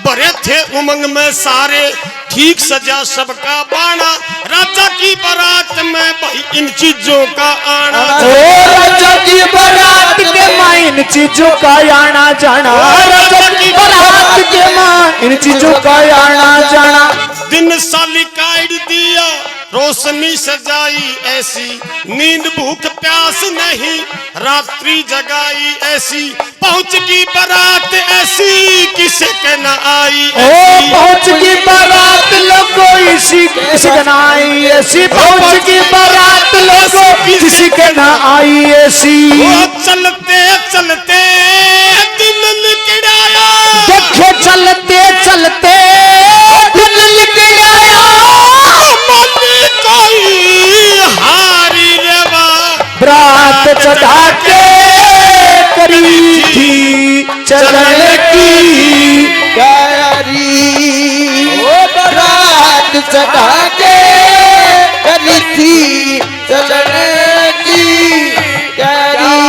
भरे थे उमंग में सारे ठीक सजा सबका बाना राजा की बारात में भाई इन चीजों का आना राजा की बारात के मां इन चीजों का आना जाना राजा की बारात के मां इन चीजों का आना जाना दिन साली काट दिया रोशनी सजाई ऐसी नींद भूख प्यास नहीं रात्रि जगाई ऐसी पहुंच की बारात ऐसी किसे के न आई ऐसी पहुंच की बारात लोगों इसी के ना आई ऐसी पहुंच की बारात लोगों किसी के ना आई ऐसी वो चलते चलते दिन निकलाया देखे चलते चलते दिन निकल आया मन कोई हारी रेवा बरात चढ़ा के करी थी चलने की तैयारी। ओ बारात चढ़ा के करी थी चलने की तैयारी।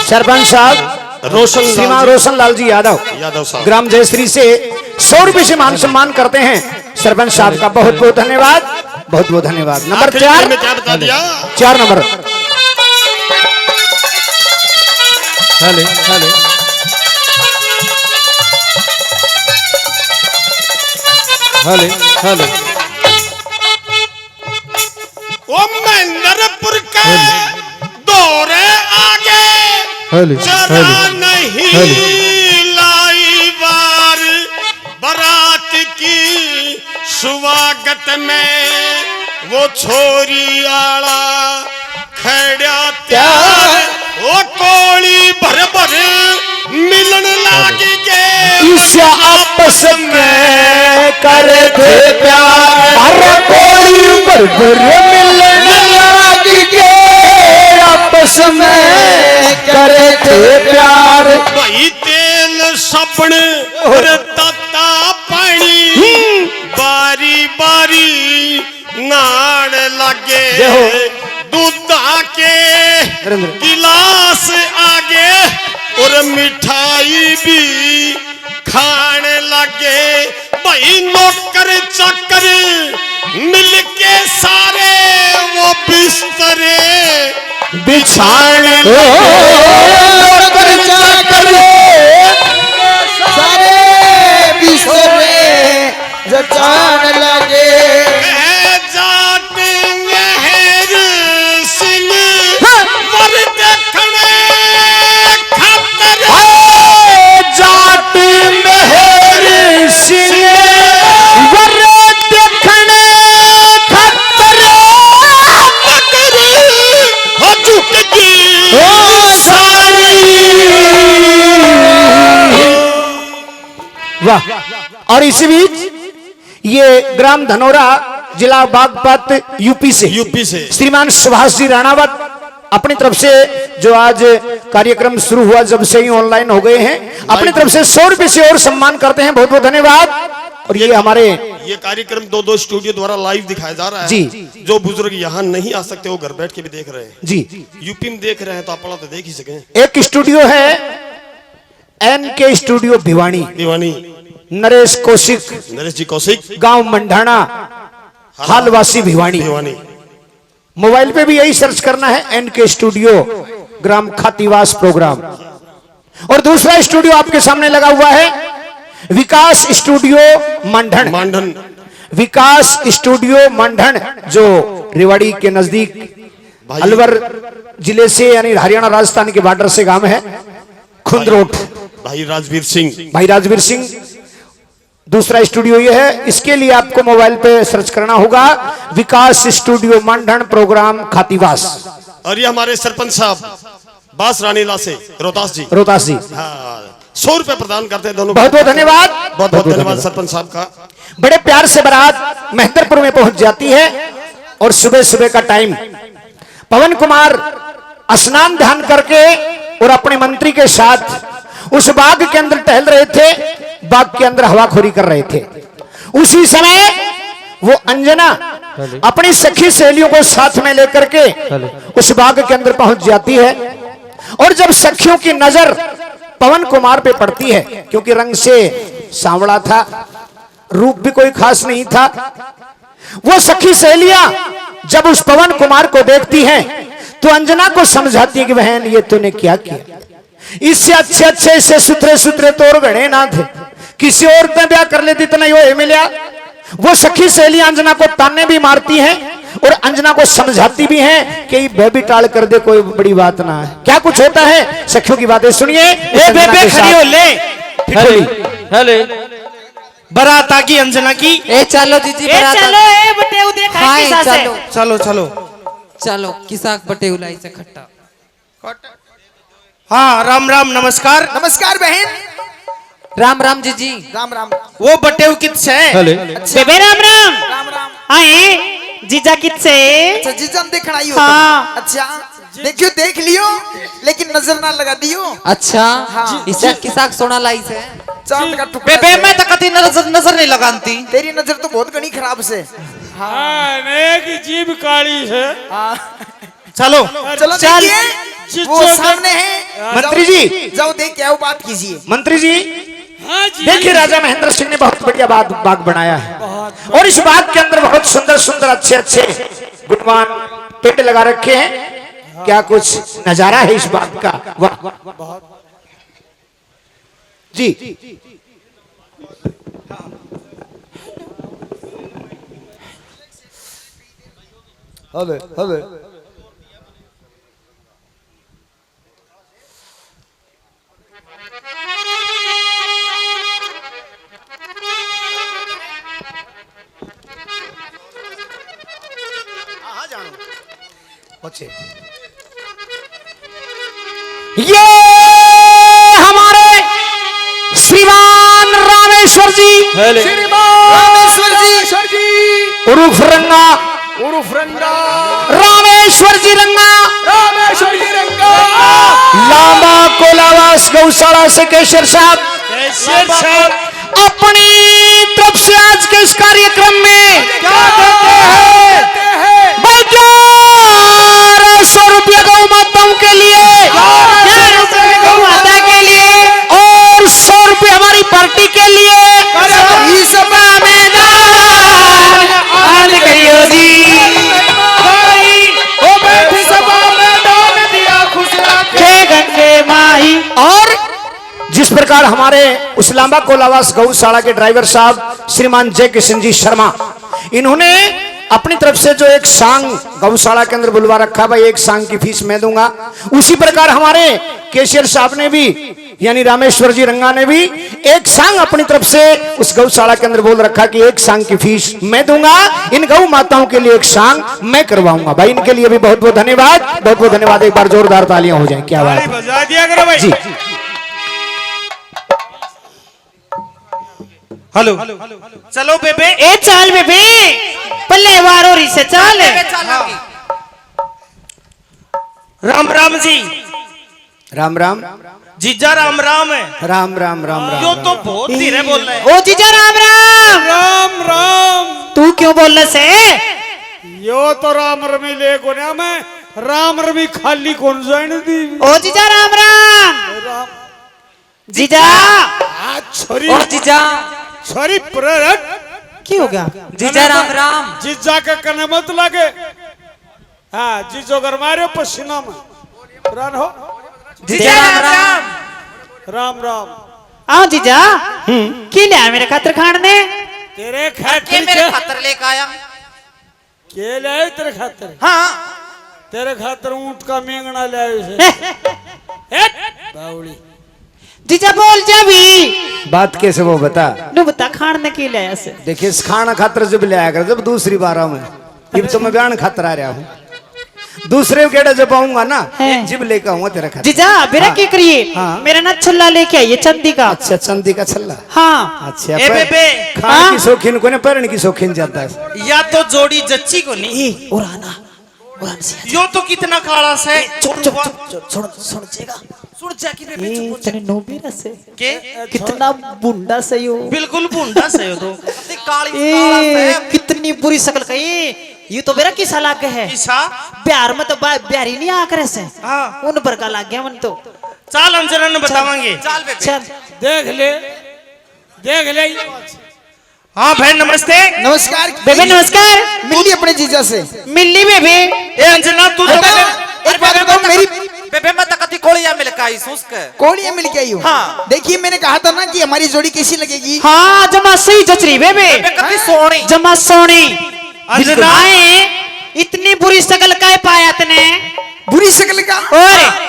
सरपंच साहब रोशन श्रीमान लाल रोशन लाल जी यादव यादव साहब ग्राम जयश्री से 100 रुपए से मान सम्मान करते हैं। सरपंच साहब का बहुत बहुत धन्यवाद, बहुत बहुत धन्यवाद। नंबर आखिरी 4 में क्या बता दिया? 4 नंबर हेले हेले हेले हेले ओ महेंद्रपुर के दौरे आगे हेले जरा नहीं लाई बार बारात की स्वागत में वो छोरी आला खड़ा त्यार ओ कोली भर भर मिलन लागी के इस आपस में करे थे प्यार, अरे कोई पर मिलने लगी के आपस में करे थे प्यार। भाई तेल सपन और तता पानी बारी बारी नाड़ लगे दूधा के गिलास आगे और मिठाई भी खाने लगे। भाई नौकर चाकर मिलके सारे वो बिस्तरे बिछाने सारे बिसरे जचान लगे। जाट मेहर सिंह वर देखने खातर जाट मेहर सिंह वर देखने खातर हो चुकी वाह। और इसी बीच ये ग्राम धनोरा जिला बागपत यूपी से श्रीमान सुभाष जी राणावत अपनी तरफ से जो आज कार्यक्रम शुरू हुआ जब से ही ऑनलाइन हो गए हैं, अपनी तरफ से 100 रुपए से और सम्मान करते हैं। बहुत बहुत धन्यवाद। और ये हमारे ये कार्यक्रम 2 स्टूडियो द्वारा लाइव दिखाया जा रहा है जी। जो बुजुर्ग यहाँ नहीं आ सकते वो घर बैठ के भी देख रहे हैं जी। यूपी में देख रहे हैं तो अपना तो देख ही सके। एक स्टूडियो है NK स्टूडियो भिवानी, दीवानी नरेश कौशिक नरेश जी कौशिक गांव मंडाना हालवासी भिवानी। दीवानी मोबाइल पे भी यही सर्च करना है NK स्टूडियो ग्राम खातीवास प्रोग्राम। और दूसरा स्टूडियो आपके सामने लगा हुआ है विकास स्टूडियो मंडन, मांडन विकास स्टूडियो मंडन जो रेवाड़ी के नजदीक भाई अलवर जिले से यानी हरियाणा राजस्थान के बॉर्डर से गांव है खुंदरोट। भाई राजवीर सिंह भाई राजवीर सिंह दूसरा स्टूडियो ये है। इसके लिए आपको मोबाइल पे सर्च करना होगा विकास स्टूडियो मंडन प्रोग्राम खातीवास। और ये हमारे सरपंच साहब बास रानीला से रोहतास जी रोहतास जी, हाँ 100 रुपए प्रदान करते हैं दोनों। बहुत बहुत धन्यवाद। बहुत बहुत धन्यवाद सरपंच साहब का। बड़े प्यार से बारात मेहंदरपुर में पहुंच जाती है और सुबह सुबह का टाइम पवन कुमार स्नान ध्यान करके और अपने मंत्री के साथ उस बाग के अंदर टहल रहे थे, बाग के अंदर हवाखोरी कर रहे थे। उसी समय वो अंजना अपनी सखी सहेलियों को साथ में लेकर के उस बाग के अंदर पहुंच जाती है। और जब सखियों की नजर पवन कुमार पे पड़ती है, क्योंकि रंग से सांवला था, रूप भी कोई खास नहीं था, वो सखी सहेलियां जब उस पवन कुमार को देखती हैं तो अंजना को समझाती है कि बहन ये तूने क्या किया, इससे अच्छे अच्छे इससे सुथरे सुथरे तोर गणे ना थे, किसी और ने ब्याह कर लेती तो नहीं वो मिला। वो सखी सहेलियां अंजना को ताने भी मारती हैं और अंजना को समझाती भी हैं कि बेबी टाल कर दे, कोई बड़ी बात ना है। क्या कुछ होता है सखियों की बातें सुनिए। ए बेबे खड़ी हो ले हेले बारात आ गई अंजना की। ए चलो जीजी ए बरात चलो ए बटे उ देखा हाँ, किसा से। चलो चलो चलो चलो किसाक बटे उलाई से खट्टा। हाँ राम राम नमस्कार। नमस्कार बहन। राम राम जीजी। राम राम। वो बटे कित से हेले बेबे राम राम। राम राम। आए जीजा कित से। अच्छा जीजा हम देखना आई हो हाँ। तुम। अच्छा देखियो देख लियो लेकिन नजर ना लगा दियो। अच्छा हाँ। इसे किसाक सोना लाई से। चांद का टुकड़ा बेबे से। मैं तो कति नजर नहीं लगाती। तेरी नजर तो बहुत घनी खराब से। हाँ की जीभ काली है। हाँ। चलो चलो चल। देखिए वो सामने है मंत्री जी जाओ देख क्या वो बात कीजिए। मंत्री जी हाँ जी देखिए राजा महेंद्र सिंह ने बहुत बढ़िया बाग बनाया है और इस बाग के अंदर बहुत सुंदर सुंदर अच्छे अच्छे गुणवान पेड़ लगा रखे हैं। क्या कुछ नजारा है इस बाग का, वाह जी। ये हमारे श्रीमान रामेश्वर जी, रामेश्वर जी उर्फ रंगा, रामेश्वर जी रंगा, लांबा कोलावास गौशाला से केशर साहब अपनी तरफ से आज के इस कार्यक्रम में क्या कहते हैं? 1100 रुपये गौ माताओं के लिए, 1100 गौ माता के लिए और 100 रुपये हमारी पार्टी के लिए इस सभा में दान करियो जी। ओ बैठी सभा में दान दिया खुश रखे गंगे माई। और जिस प्रकार हमारे उस लांबा कोलावास गौशाला के ड्राइवर साहब श्रीमान जय किशन जी शर्मा, इन्होंने अपनी तरफ से जो एक सांग गौशाला के अंदर बुलवा रखा, भाई एक सांग की फीस मैं दूंगा। उसी प्रकार हमारे केशियर साहब ने भी यानी रामेश्वर जी रंगा ने भी एक सांग अपनी तरफ से उस गौशाला के अंदर बोल रखा कि एक सांग की फीस मैं दूंगा, इन गौ माताओं के लिए एक सांग मैं करवाऊंगा। भाई इनके लिए भी बहुत बहुत धन्यवाद, बहुत बहुत धन्यवाद। एक बार जोरदार तालियां हो जाएं। क्या बात है, बजा दिया करो भाई जी। हेलो चलो बेबे, ए चाल बेबे, पल्ले वारो से चाल। राम राम जी। राम राम जीजा राम राम है। राम राम राम राम। यो तो बहुत धीरे बोल रहे हैं। ओ जीजा राम राम। राम राम। तू क्यों बोल रहे से? यो तो राम रमी ले को ना मैं राम रमी खाली कौन जाने दी। ओ जीजा राम राम। जीजा छोरी ओ जीजा छोरी प्ररट क्या हो गया? जीजा राम राम। जीजा का कने मत लगे। हाँ जीजो अगर मारे पसीना में प्राण हो। जीजा राम राम। राम राम। आओ जीजा की लिया मेरे खातर खाने? तेरे खातिर मेरे खातर लेके आया। के ले तेरे खातिर? हाँ तेरे खातिर ऊंट का मेंगना ले आए से। बावली जीजा बोल जा भी। बात कैसे वो बता। नु बता खाने के लिए ऐसे। देखिए खाना खातर जब ले आया कर, जब दूसरी बार में ये तो मैं बयान खातर आ रहा हूँ। दूसरे गेड़ा जब आऊंगा ना जिब लेकर आऊंगा तेरा खातर। जीजा मेरा क्या करिए? हाँ। मेरा ना छल्ला लेके आइए चांदी का। अच्छा चांदी का छल्ला। हाँ अच्छा ए बेबे, खाने की शौकीन को ना पैरने की शौकीन जाता है। या तो जोड़ी जच्ची को नहीं। उड़ाना उड़ान से यो तो कितना काला से। चुप चुप चुप सुन जाएगा। सुन जा कि बेबे चुप हो जा। तेरे नो मेरा से के कितना बुंडा से यो। बिल्कुल भूंडा से हो तो। कितनी बुरी शक्ल का ये तो मेरा किसा लाग है। किसा प्यार में तो प्यारी नहीं आकर से। हाँ। उन पर का लाग गया मन तो। चाल अंजना ने बतावांगे। चल देख ले। हाँ बहन नमस्ते। नमस्कार बेबे नमस्कार। मिली अपने जीजा से। मिली बेबे। ए अंजना तू तो एक बात बताओ, मेरी बेबे मैं तकती कोड़िया मिल के आई सुस्क। कोड़िया मिल के आई हूँ। हाँ। देखिए मैंने कहा था ना कि हमारी जोड़ी कैसी लगेगी। हाँ जमा सही जचरी बेबे। बेबे कभी सोनी। जमा सोनी। अंजना इतनी बुरी शक्ल का पाया तने? बुरी शक्ल का और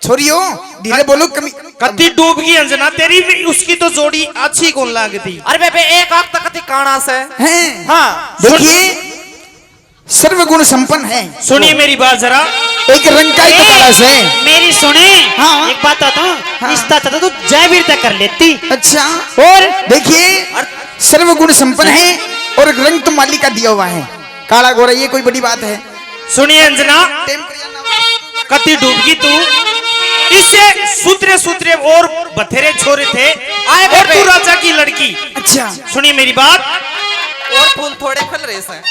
छोरियो धीरे बोलो कमी। कति डूब गई अंजना तेरी भी, उसकी तो जोड़ी अच्छी कौन लगती। अरे बेबे एक आंख तकती काना से। हैं हाँ देखिए सर्वगुण संपन्न है। सुनिए मेरी बात जरा। एक रंग का ही काला से। मेरी सुने। हाँ। एक बात आता हूँ रिश्ता चाहता तो जय वीर तक कर लेती। अच्छा और देखिए सर्वगुण संपन्न है और रंग तो मालिक का दिया हुआ है, काला गोरा, ये कोई बड़ी बात है। सुनिए अंजना कति डूबगी तू। इससे सूत्रे सूत्रे और बथेरे छोरे थे आए और बेबे। तू राजा की लड़की। अच्छा सुनिए मेरी बात। और फूल थोड़े खल रहे हैं।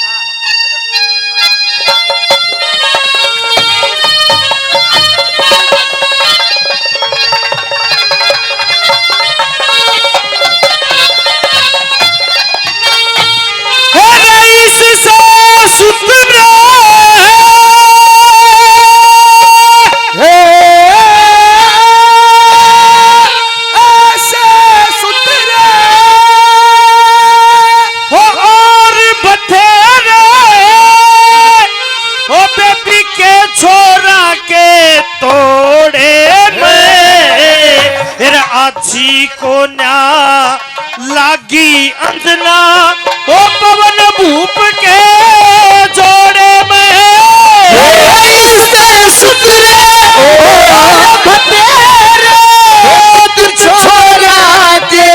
आछी को ना लागी अंजना ओ पवन भूप के जोड़े में छोड़ा के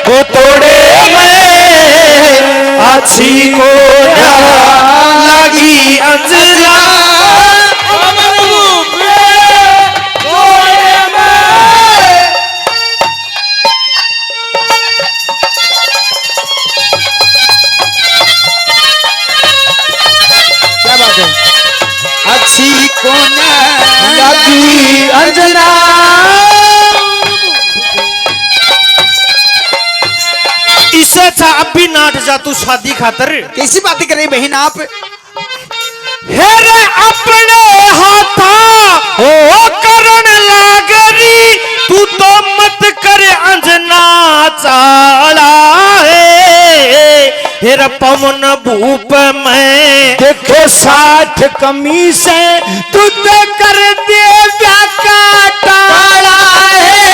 वो तोड़े में आछी को ना लागी अंजना अच्छी को लगी अंजना इससे अच्छा अब भी नाट जा तू शादी खातर कैसी बातें कर रही बहन आप? हेरे अपने हाथा हो करण लागरी तू तो मत कर अंजना चाला है हेर पवन भूप में देखो 60 कमी से तू तो कर दे का टाला है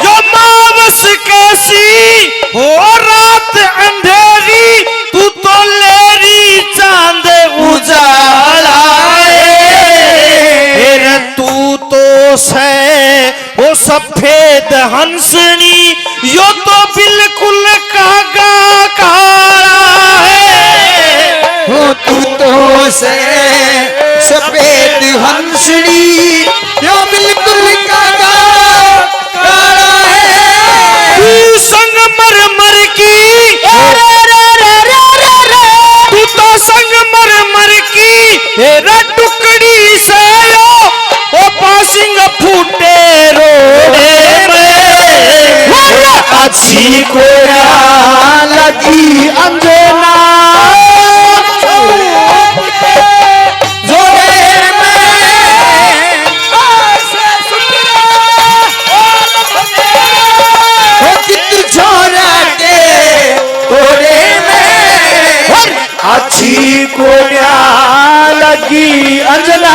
जो मावस कैसी हो रात अंधेरी तू तो लेरी चांद उजाला है तू तो से वो सफेद हंसनी यो तो बिल्कुल कागा काला है हो तू तो से सफेद हंसड़ी यो बिल्कुल कागा काला है। तू संगमरमर की तू तो संगमरमर की हेरा टुकड़ी से ओ पासिंग फूटे रोडे में अच्छी को लगी अंजना अच्छी को लगी अंजना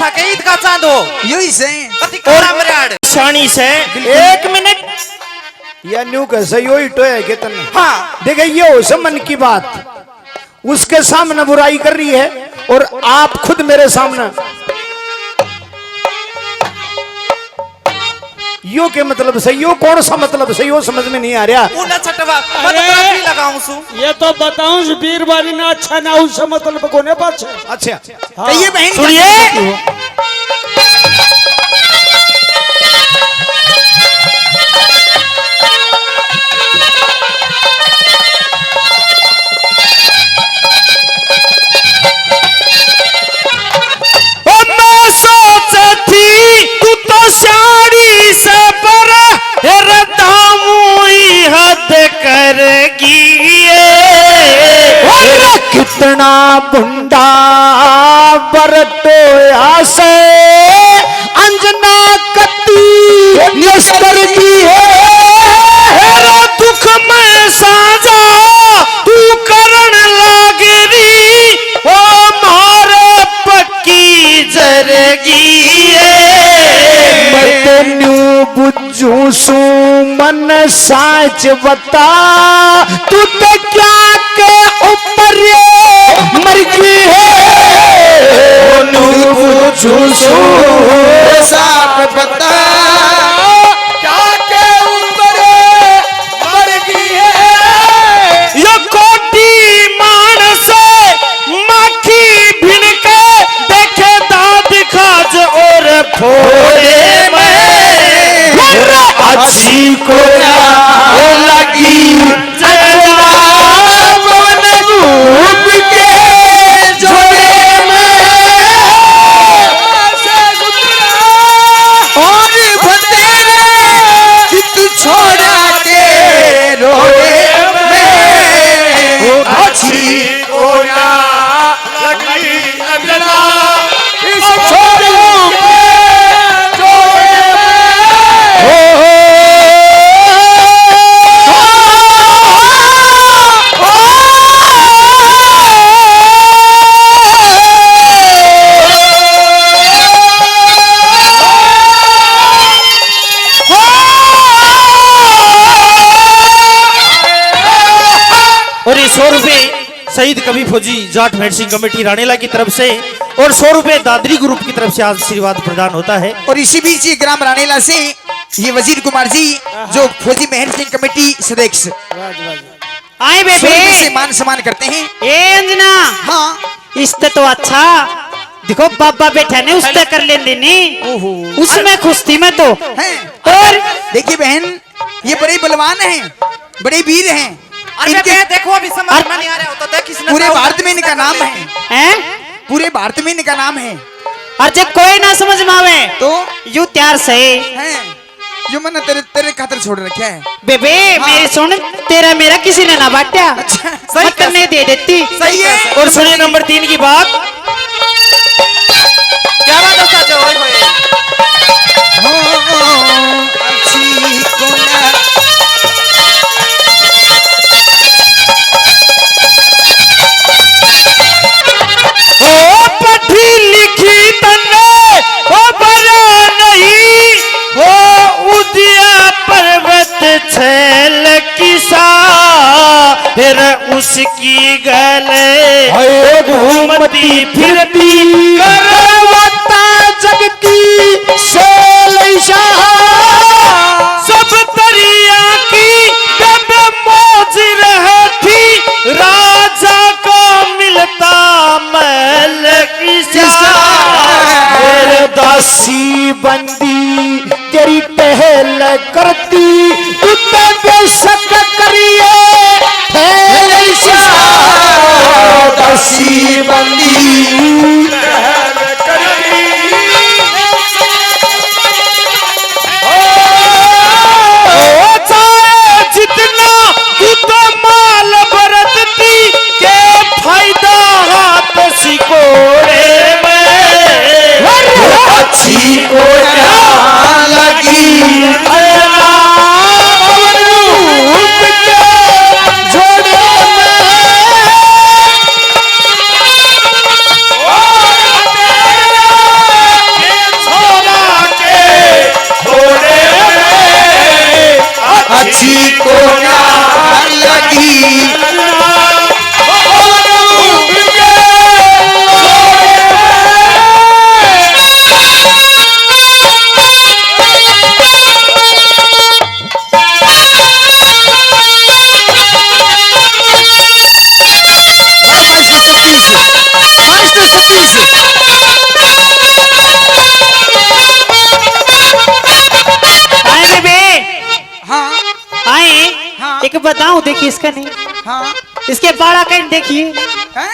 यो ही से शानी से एक मिनट या न्यू कैसे यो इटो है के तन हाँ देखे ये हो सब मन की बात उसके सामने बुराई कर रही है और आप खुद मेरे सामने यो के मतलब से यो कौन सा मतलब से यो समझ में नहीं आ रहा। लगाऊं सु ये तो बताऊं वीर बारी ना अच्छा ना उस मतलब कोने पाछे। अच्छा कहिए बहन सुनिए कितना बुंडा बरतोया से अंजना कती निस्तर की हेरा दुख में साजा तू करण लागरी ओ मारे पक्की जरगी मत बुझू सू मन साच बता तू तो क्या के ऊपर मर गई है साफ बता क्या के ऊपर मर गई है यो कोटी मानस माखी भिन के देखे दाद खाज और फोड़े में अच्छी को लगी जोड़े में अच्छी को ना लगी अंजना इस छोरों के जोड़े और ये 100 रुपए शहीद कवि फौजी जाट भेड़ सिंह कमेटी रानीला की तरफ से और 100 रुपए दादरी ग्रुप की तरफ से आशीर्वाद प्रदान होता है। और इसी बीच ये ग्राम रानीला से ये वजीर कुमार जी जो फौजी मेहर सिंह कमेटी सदस्य आए 100 रुपए बेबे से मान सम्मान करते हैं। ए अंजना, हाँ इससे तो अच्छा देखो बाबा बैठा ने उससे कर लेने देनी उसमें खुश थी मैं तो। हैं और देखिए बहन ये बड़े बलवान हैं, बड़े वीर हैं। अरे इनके बे देखो अभी समझ में नहीं आ रहा हो तो देख किसने पूरे साहब भारत में इनका नाम है, हैं पूरे भारत में इनका नाम है। और जब कोई ना समझ में आवे तो यू त्यार से हैं जो मैंने तेरे तेरे खातर छोड़ रखा है। बेबे मेरी सुन, तेरा मेरा किसी ने ना बांटा, अच्छा, सही करने दे देती। सही है। और सुनिए नंबर 3 की बात। क्या बात है साजो होए होए अच्छी को ना ओ पढ़ी लिखी तन्ने ओ बड़ा नहीं हो उदिया पर्वत छैल किसा फिर उसकी गले घूमती फिरती करवता जगती शैलशा सब दरिया की जब मौज रहती राजा को मिलता महल किसा दासी बंदी तेरी टहल करती तुम बेशक करिए दासी बंदी जितना तू तो माल बरतती के फायदा हाथ सिकोड़े में अच्छी को ना लगी अच्छी को ना लगी एक बताऊं देखिए इसका नहीं, हाँ इसके बाड़ा कहीं देखिए, हैं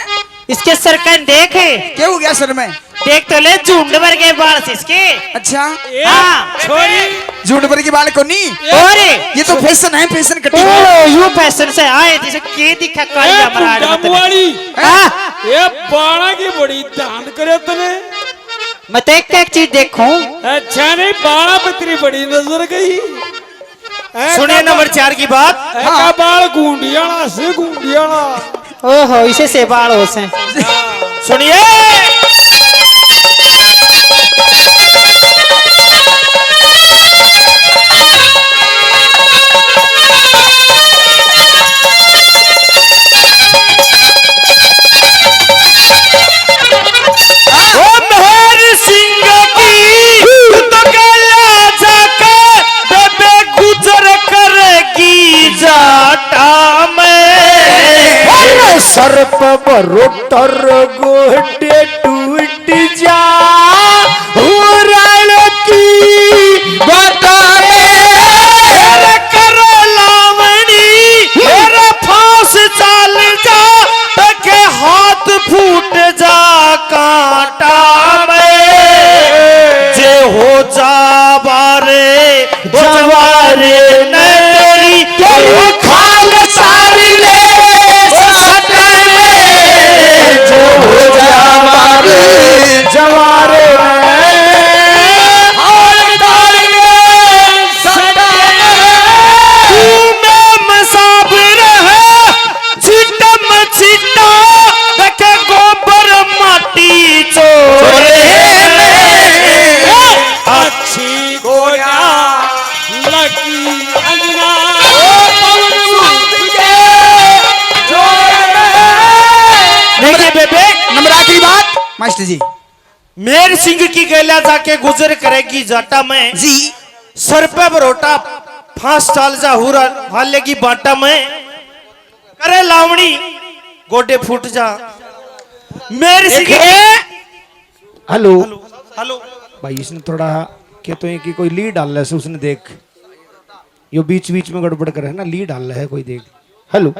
इसके सर कहीं देखे, क्या हो गया सर में? देख तो ले झुंड भर के बाल से इसके। अच्छा हाँ छोरी झूठ भर की बाल को नहीं, और ये तो फैशन है, फैशन कटिंग है। ओ यू फैशन से आए जैसे के दिखा कालिया मराड़ मतलब। वाली हाँ ये बाड़ा की बड़ी दान करे तने। मैं तो एक चीज देखूं। अच्छा नहीं बाड़ा पे तेरी बड़ी नजर गई। सुनिए नंबर 4 की बात। हाँ बाल गुंडियाला से गुंडियाला। ओहो इसे से बाल हो से सुनिए सर्प बरोटर गोटे टूट जा उड़ाल की बताए करो लावणी मेरा फांस चाल जा तके हाथ फूट जा कांटा में जे हो जा बारे जवारे न तेरी खा अंजना देखिए बेबे, नंबर आखिरी बात मास्टर जी। मेर सिंह की गैला जाके गुजर करेगी जाटा में, जी सर पे बरोटा फांस चाल जा हुरा भाले की बाटा में, करे लावणी गोडे फूट जा। मेर सिंह हेलो हेलो भाई, इसने थोड़ा कहते हैं कि कोई लीड डाल रहा है, उसने देख यो बीच बीच में गड़बड़ कर है ना, लीड डाल रहा है कोई, देख। हेलो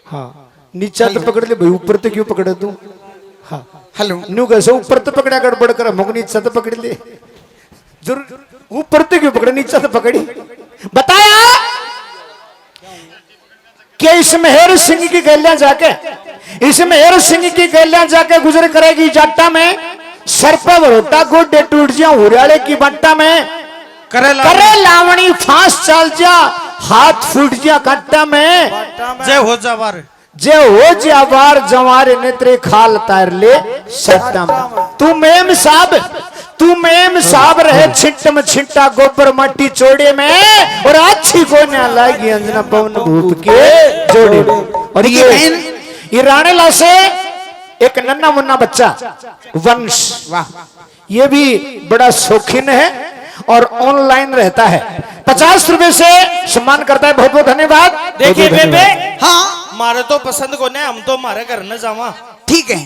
हाँ, नीचा तो पकड़ ले भाई, ऊपर तो क्यों पकड़े तू? हाँ हेलो न्यू कैसे ऊपर तो पकड़ा गड़बड़ कर, मुक नीचा तो पकड़ ले जरूर, ऊपर तो क्यों पकड़े, नीचा तो पकड़ी। बताया कि इस मेहर सिंह की गैलियां जाके, इस मेहर सिंह की गैलियां जाके गुजर करेगी जाटा में, सर पर बरोटा गोडे टूट जा हुरियाले की बट्टा में, करे लावणी फांस चाल जा हाथ फूट जा कट्टा में, जय हो जावार जे हो जावार जवार नेत्रे खाल तार ले सट्टा में। तू मेम साहब रहे छिट्ट में छिट्टा गोबर मट्टी चोड़े में, और अच्छी को ना लागी अंजना पवन भूप के जोड़े में। और ये राणेला से एक नन्ना मुन्ना बच्चा वंश, वाह, ये भी बड़ा शौकीन है और ऑनलाइन रहता है, 50 रुपए से सम्मान करता है। बहुत बहुत धन्यवाद। देखिए बहुत-बहुत बेबे, धन्यवाद। हाँ मारे तो पसंद को ने, हम तो मारे घर न जावा। ठीक है।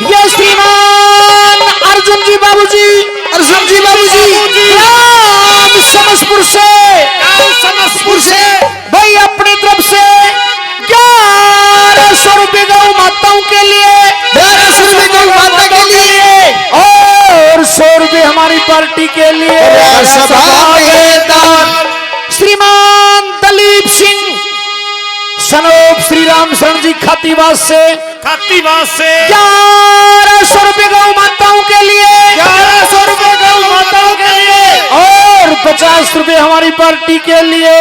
ये श्रीमान अर्जुन जी बाबूजी, अर्जुन जी बाबूजी राम समसपुर से भाई अपनी तरफ से 1100 रुपए गौ माताओं के लिए, 1100 रुपए गौ माता के लिए और 100 रुपए हमारी पार्टी के लिए सभा में दान। श्रीमान दलीप सिंह सनोप श्री राम शरण जी खातीवास से 1100 रुपए गौ माताओं के लिए, 1100 रुपए गौ माताओं के लिए और 50 रुपए हमारी पार्टी के लिए।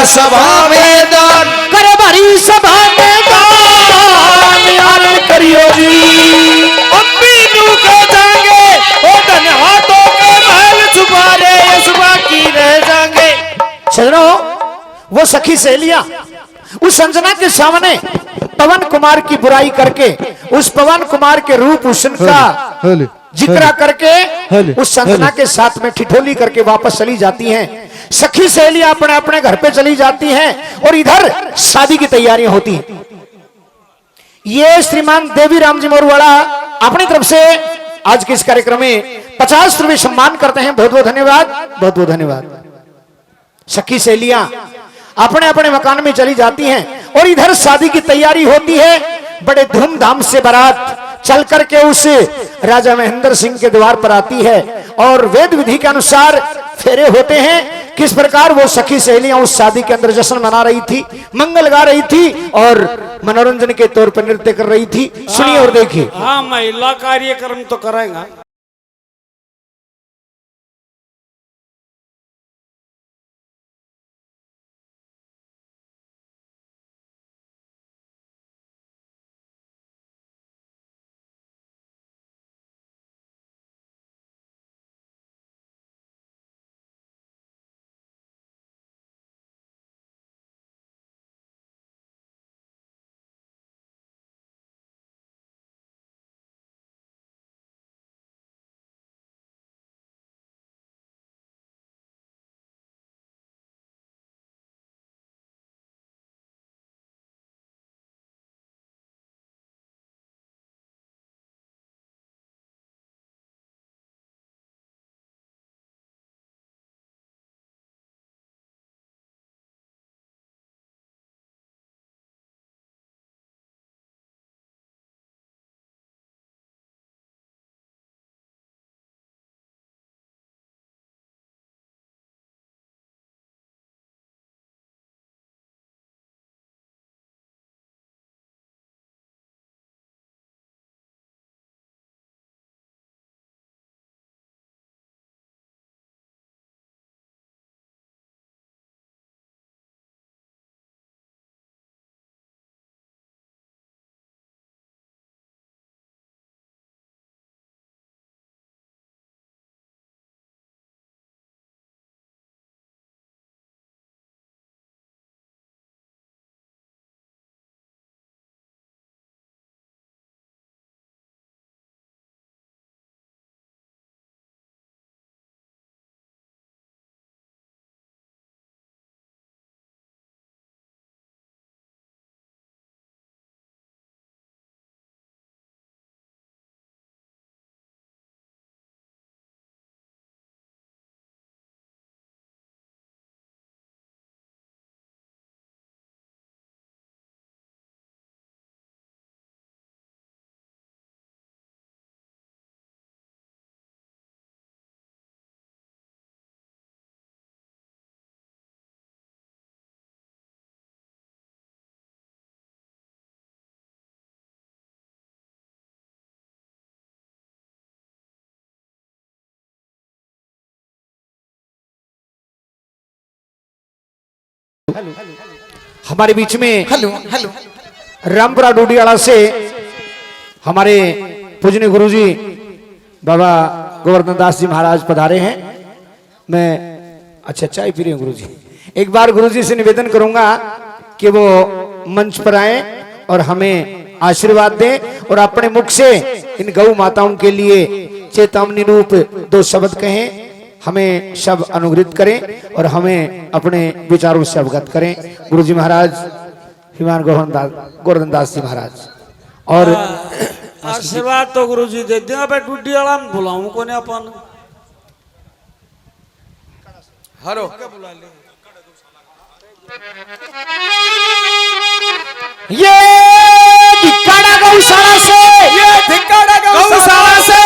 सभा में दान। करे भरी सभा में दान यार करियो जी, अम्बीनू को जाएंगे ओ धन हाथों के महल छुपा रे सुबह की रह जाएंगे। सजनों, वो सखी सहेलियां उस अंजना के सामने पवन कुमार की बुराई करके, उस पवन कुमार के रूप हुस्न का जिक्र करके उस संजना के साथ में ठिठोली करके वापस चली जाती हैं। सखी सहेलियां अपने अपने घर पे चली जाती हैं और इधर शादी की तैयारियां होती हैं। ये श्रीमान देवी राम जी मोरवाड़ा अपनी तरफ से आज के इस कार्यक्रम में 50 रुपए सम्मान करते हैं। बहुत बहुत धन्यवाद, बहुत बहुत धन्यवाद। सखी सहेलियां अपने अपने मकान में चली जाती हैं और इधर शादी की तैयारी होती है। बड़े धूमधाम से बारात चल करके उस राजा महेंद्र सिंह के द्वार पर आती है और वेद विधि के अनुसार फेरे होते हैं। किस प्रकार वो सखी सहेलियां उस शादी के अंदर जश्न मना रही थी, मंगल गा रही थी और मनोरंजन के तौर पर नृत्य कर रही थी। सुनिए और देखिए। हाँ, महिला कार्यक्रम तो करेगा। हमारे बीच में हेलो हेलो रामपुरा डूडियाला से हमारे पूजनीय गुरुजी बाबा गोवर्धन दास जी महाराज पधारे हैं। मैं अच्छा चाय पी रहे हैं गुरुजी। एक बार गुरुजी से निवेदन करूंगा कि वो मंच पर आए और हमें आशीर्वाद दें और अपने मुख से इन गौ माताओं के लिए चेतावनी रूप 2 शब्द कहें, हमें सब अनुग्रहित करें और हमें अपने विचारों से अवगत करें। गुरुजी महाराज श्रीमान गोवर्धन दास जी महाराज और आशीर्वाद तो गुरु जी दे दिया। भाई डूडी वाला में बुलाऊं कोने अपन हेलो ये धिक्काड़ा गौशाला से, ये धिक्काड़ा गौशाला से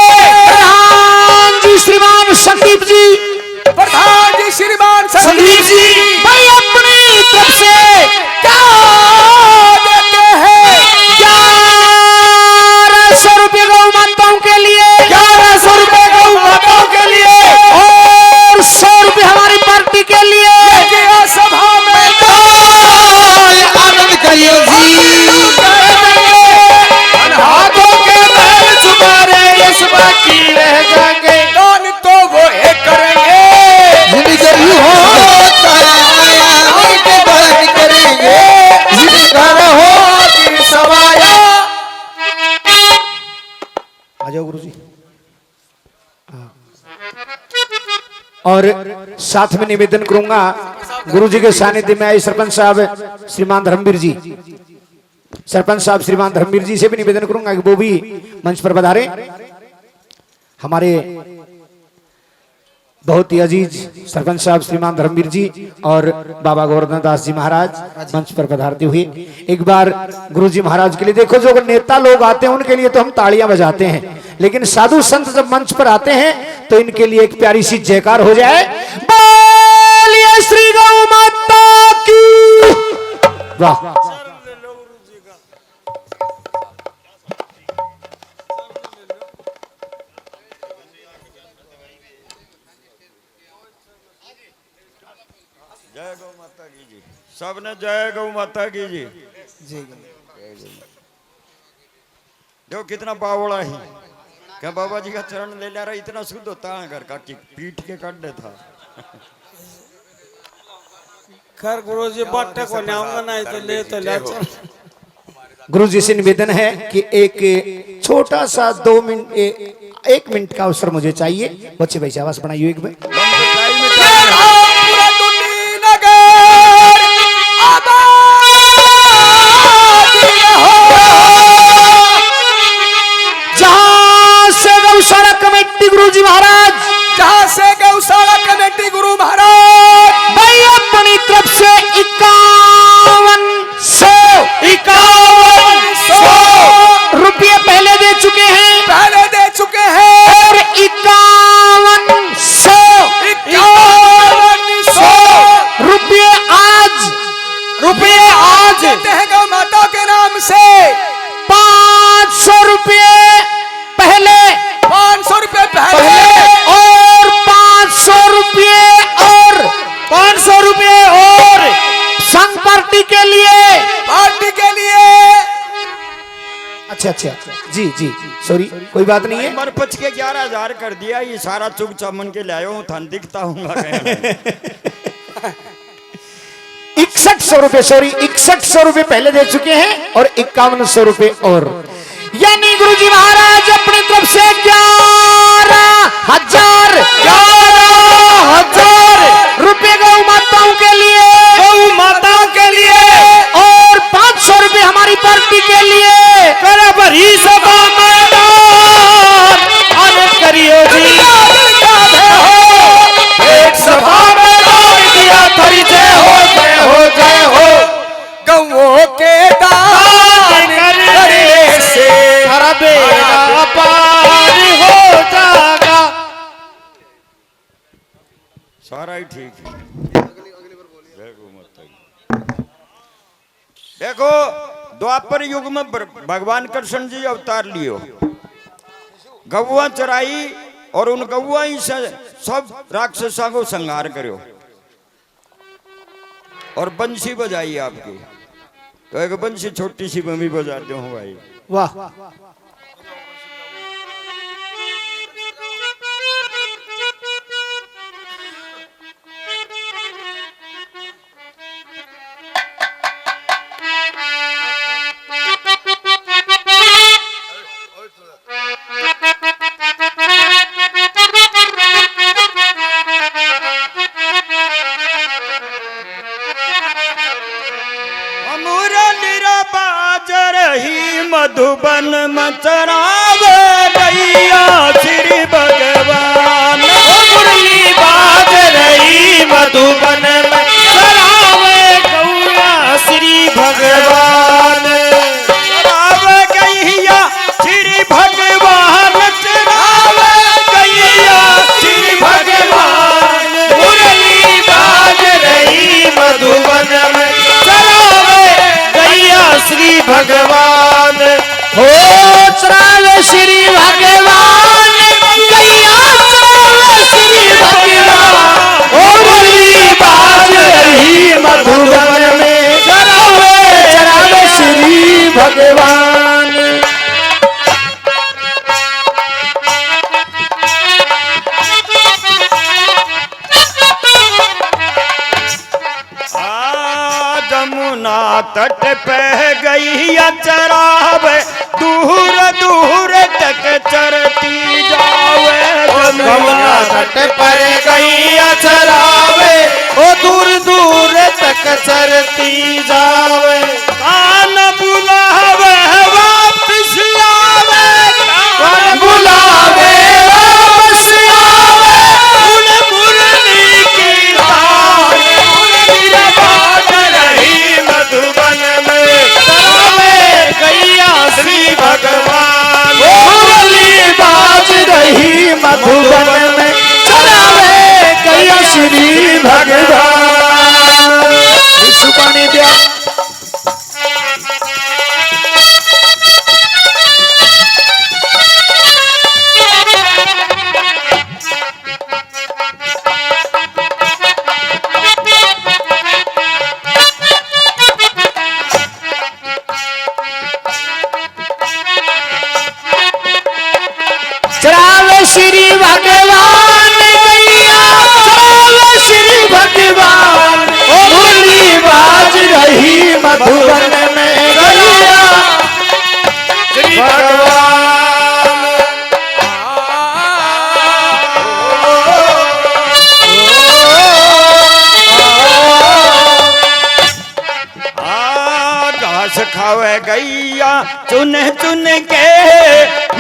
प्रधान जी श्रीमान संदीप जी, प्रधान जी श्रीमान संदीप जी भाई अपनी तरफ से क्या देते हैं? 1100 रुपये गौ माताओं के लिए, 1100 रुपए गौ माताओं के लिए और 100 रुपये हमारी पार्टी के लिए। किया सभा में आनंद करियो जी। हाथों के महल तुम्हारे इस बाकी रह जाएंगे, दान तो वो एक करेंगे, जिनके होता है के दान करेंगे, जिनका हो सवाया। आ जाओ गुरुजी। और साथ में निवेदन करूंगा गुरुजी के सानिध्य में आए सरपंच साहब श्रीमान धर्मवीर जी, सरपंच साहब श्रीमान धर्मवीर जी से भी निवेदन करूंगा कि वो भी मंच पर पधारे। हमारे बहुत ही अजीज सरपंच साहब श्रीमान धर्मवीर जी और बाबा गोवर्धन दास जी महाराज मंच पर पधारते हुए एक बार गुरुजी महाराज के लिए। देखो जो नेता लोग आते हैं उनके लिए तो हम तालियां बजाते हैं, लेकिन साधु संत जब मंच पर आते हैं तो इनके लिए एक प्यारी सी जयकार हो जाए। बोलिए श्री गौ माता की। वाह जय गौ माता की जी। सबने जय गौ माता की जी। देखो कितना बावड़ा है, क्या बाबा जी का चरण ले ला रहा, इतना शुद्ध होता है घर का कि पीठ के काट देता। खैर गुरु जी बाटे को न्याऊंगा नहीं तो ले तो ले चल। गुरुजी से निवेदन है कि एक छोटा सा 2 मिनट 1 मिनट का अवसर मुझे चाहिए। बच्चे भाई आवाज बनाइए एक में। जहां से गौशाला कमेटी गुरुजी महाराज, जहां से गौशाला कमेटी गुरु महाराज भाई अपनी तरफ से 5100 रुपये पहले दे चुके हैं, पहले दे चुके हैं और 5100 रुपये आज देते हैं गौ माता के नाम से। 500 रुपये पहले, 500 रुपए पहले और 500 रुपये और 500 रुपये और संघ पार्टी के लिए, पार्टी के लिए। अच्छा जी जी सॉरी कोई बात नहीं है। मरपच के 11,000 कर दिया, ये सारा चुग चमन के लाया हूँ, थान दिखता हूँ। 6100 रुपये, सॉरी 6100 रुपये पहले दे चुके हैं और 5100 रुपये और, यानी गुरुजी महाराज अपनी तरफ से 11,000 रुपये गौ माताओं के लिए, गौ माताओं के लिए और 500 रुपये हमारी पार्टी के लिए। करे भरी सभा मैदान आनंद करियो जी। एक सभा में दिया थरी जय हो जय हो जय हो। गौओं के दान करने से हरा बेड़ा पार हो जाएगा। सारा ही ठीक है। जय गौ माता की। देखो द्वापर युग में भगवान कृष्ण जी अवतार लियो, गौवा चराई और उन गौवा ही से सब राक्षसों को संहार करो। और बंसी बजाई आपकी, तो एक बंसी छोटी सी मैं भी बजा दूं भाई। वाह मधुबन मचरावे गैया श्री भगवान, मुरली बाज रही मधुबन में चरावे गौया श्री भगवान। चरावे गैया श्री भगवान, चरावे गैया श्री भगवान। मुरली बाज रही मधुबन में चरावे गैया श्री भगवान। हो चरावे श्री भगवान गैया चरावे श्री भगवान। ओ मुरली बाज रही मधुबन में चरावे श्री भगवान। जमुना तट पे गैया चरावे, दूर दूर तक चरती जावे। जमुना तट पर गैया चरावे, ओ दूर दूर तक चरती जावे। कान बुलावे वापस आवे, कान बुलावे वापस आवे। मुरली की तान, मुरली बाज रही मधुबन में चरावे गैया श्री भगवान। मुरली बाज रही मधुबन में चरावे गैया श्री भगवान। विश्व पानी दिया चरावे श्री भगवान गैया चरावे श्री भगवान। ओ मुरली बाज रही मधुबन में गैया श्री भगवान। घास खावे गैया चुन चुन के,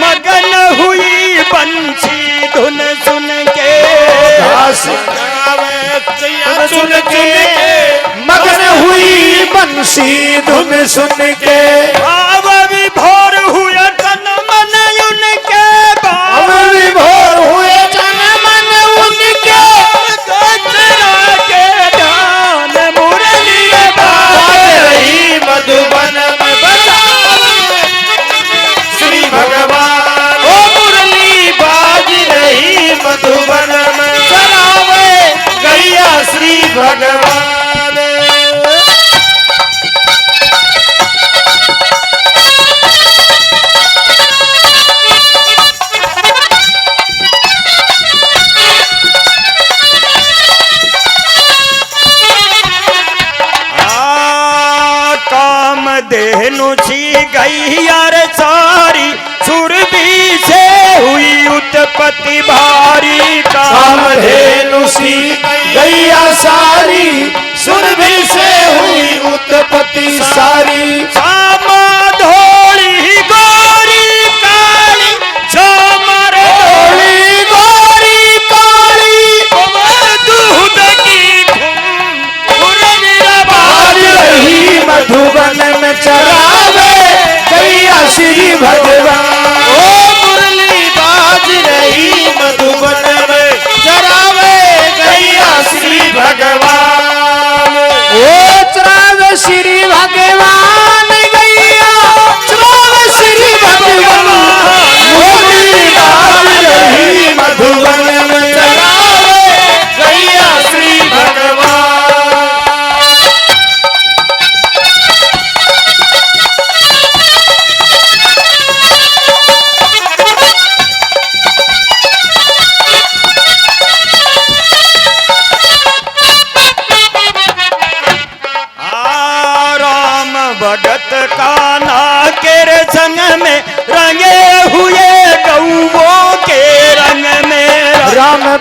मगन हुई बंसी धुन सुन के। घास खावे गैया चुन के, मगन हुई बंसी धुन सुन के। भाव विभोर हुए तन मन उनके, भाव विभोर हुए तन मन उनके। गजरा के ध्यान मुरली बाज रही मधुबन में बजावे श्री भगवान। ओ मुरली बाज रही मधुबन में चरावे गैया श्री भगवान। कामधेनु सी गैया रे सारी, सुरभि से हुई उत्पत्ति भारी। कामधेनु सी गैया सारी, सुरभि से हुई उत्पत्ति सारी। श्यामा धोली गोरी काली, श्यामर धोली गोरी काली, दूध की धुम मुरली बाज रही मधुबन में चरावे गैया श्री भगवान। ओ मुरली बाज रही मधुबन में चरावे गैया श्री भगवान। ओ चरावे श्री भगवान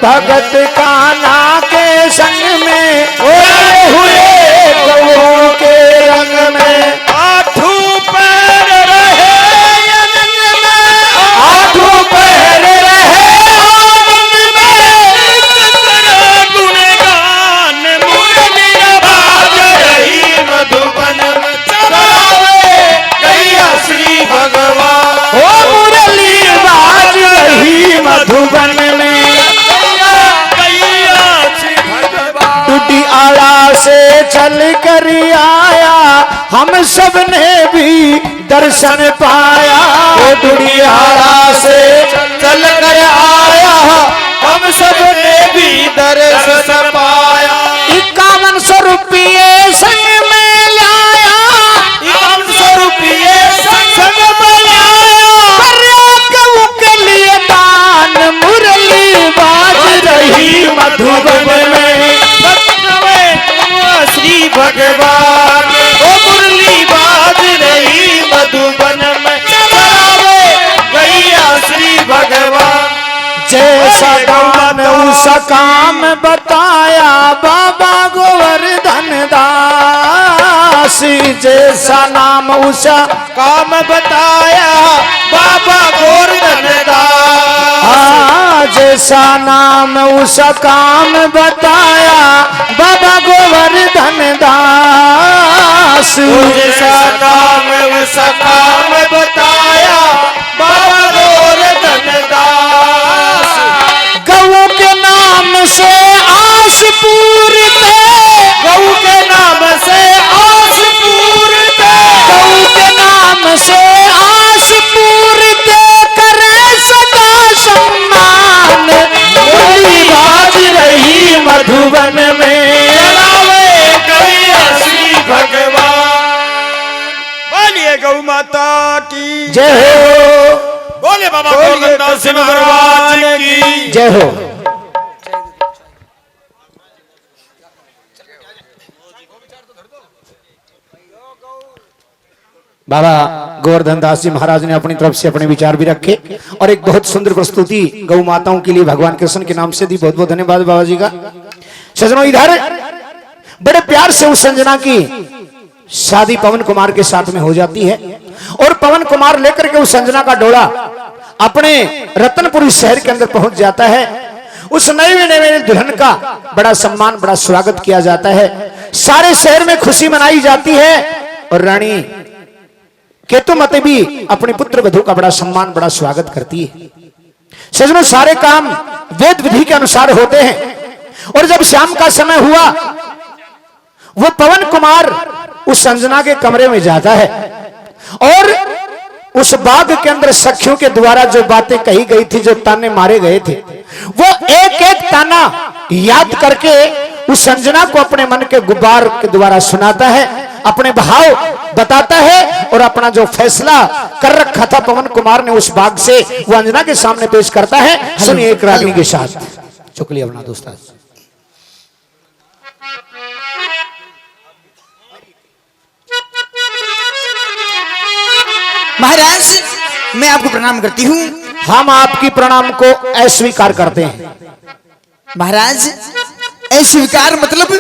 भगत कान्हा के संग में ओए हुए कौओं के रंग में। आठू पैर रहे आनंद में, आठू पैर रहे आनंद में। गुणगान मुरली आवाज रही मधुबन में, चलावे गैया श्री भगवान। ओ मुरली बाज रही मधुबन में। टुटियाला से चल कर आया हम सब ने भी दर्शन पाया। ओ टुटियाला से चल कर आया हम सब ने भी दर्शन पाया। 5100 रुपये संग में लाया, 5100 रुपये संग में लाया। गऊ के लिए दान मुरली बाज रही मधुबन में। श्री भगवान ओ मुरली बाज रही मधुबन में, चलावे गैया श्री भगवान। जैसा काम उसा काम बताया बाबा गोवर्धन दास। जैसा नाम उसा काम बताया बाबा गोवर्धन दास। जैसा नाम उसा काम बताया बाबा गोवर्धन दास। जैसा नाम उसा काम बताया बाबा गोवर्धन दास। गऊ के नाम से आस पूरते, गऊ के नाम से आस पूरते, गऊ के नाम से आस पूरते करे सदा सम्मान। मुरली बाज रही मधुबन में। चलावे गैया श्री भगवान। बोलिए गौ माता की जय हो, बोले बाबा बोलिए गोविंद सिंह भगवान की। जय हो। बाबा गोवर्धन दास जी महाराज ने अपनी तरफ से अपने विचार भी रखे और एक बहुत सुंदर प्रस्तुति गौ माताओं के लिए भगवान कृष्ण के नाम से दी। बहुत बहुत धन्यवाद बाबा जी का। सजनों, इधर बड़े प्यार से उस संजना की शादी पवन कुमार के साथ में हो जाती है और पवन कुमार लेकर के उस संजना का डोला अपने रतनपुरी शहर के अंदर पहुंच जाता है। उस नए नए दुल्हन का बड़ा सम्मान, बड़ा स्वागत किया जाता है। सारे शहर में खुशी मनाई जाती है और रानी केतुमती भी अपने पुत्र वधू का बड़ा सम्मान, बड़ा स्वागत करती है। सजनों, सारे काम वेद विधि के अनुसार होते हैं और जब शाम का समय हुआ वो पवन कुमार उस संजना के कमरे में जाता है और उस बाग के अंदर सखियों के द्वारा जो बातें कही गई थी, जो ताने मारे गए थे, वो एक एक ताना याद करके उस संजना को अपने मन के गुब्बार के द्वारा सुनाता है, अपने भाव बताता है और अपना जो फैसला कर रखा था पवन कुमार ने उस बाग से वो अंजना के सामने पेश करता है। सुनिए एक रागनी के साथ। चुकलिया बना दोस्ता। महाराज, मैं आपको प्रणाम करती हूँ। हम आपकी प्रणाम को अस्वीकार करते हैं। महाराज, अस्वीकार मतलब?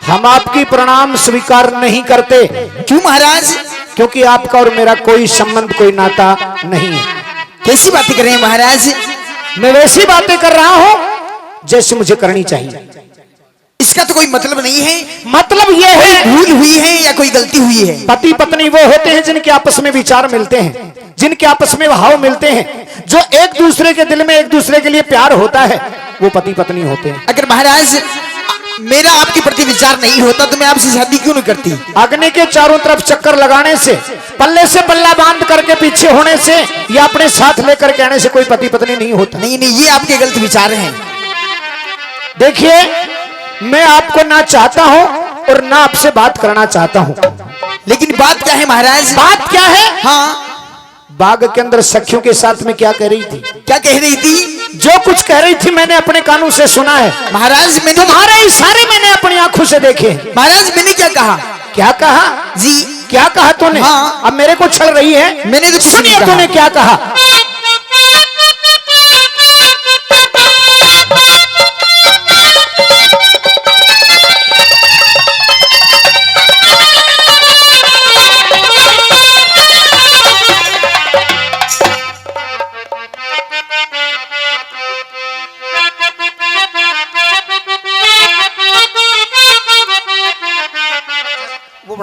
हम आपकी प्रणाम स्वीकार नहीं करते। क्यों महाराज? क्योंकि आपका और मेरा कोई संबंध, कोई नाता नहीं है। कैसी बातें कर रहे हैं महाराज? मैं वैसी बातें कर रहा हूं जैसे मुझे करनी चाहिए। इसका तो कोई मतलब नहीं है। मतलब यह है भूल हुई है या कोई गलती हुई है। पति पत्नी वो होते हैं जिनके आपस में विचार मिलते हैं, जिनके आपस में भाव मिलते हैं, जो एक दूसरे के दिल में एक दूसरे के लिए प्यार होता है, वो पति पत्नी होते हैं। अगर महाराज मेरा आपके प्रति विचार नहीं होता तो मैं आपसे शादी क्यों नहीं करती? अग्नि के चारों तरफ चक्कर लगाने से, पल्ले से पल्ला बांध करके पीछे होने से या अपने साथ लेकर के आने से कोई पति पत्नी नहीं होता। नहीं नहीं, ये आपके गलत विचार हैं। देखिए, मैं आपको ना चाहता हूं और ना आपसे बात करना चाहता हूं। लेकिन बात क्या है महाराज? बात क्या है? हाँ, बाग के अंदर सखियों के साथ में क्या कह रही थी? क्या कह रही थी? जो कुछ कह रही थी मैंने अपने कानों से सुना है महाराज। मैंने तुम्हारे इशारे मैंने अपनी आंखों से देखे। महाराज, मैंने क्या कहा? क्या कहा जी? क्या कहा तूने? हाँ। अब मेरे को छल रही है। मैंने तो कुछ नहीं सुनिए कहा। तूने क्या कहा।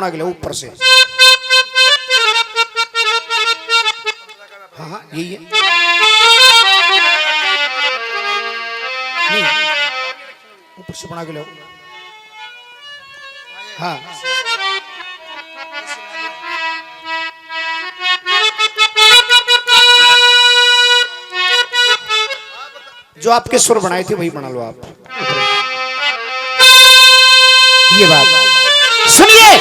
बना के लो ऊपर से। हाँ हाँ यही है। नहीं ऊपर से बना के लो। हाँ जो आपके सुर बनाए थे वही बना लो आप। ये बात सुनिए,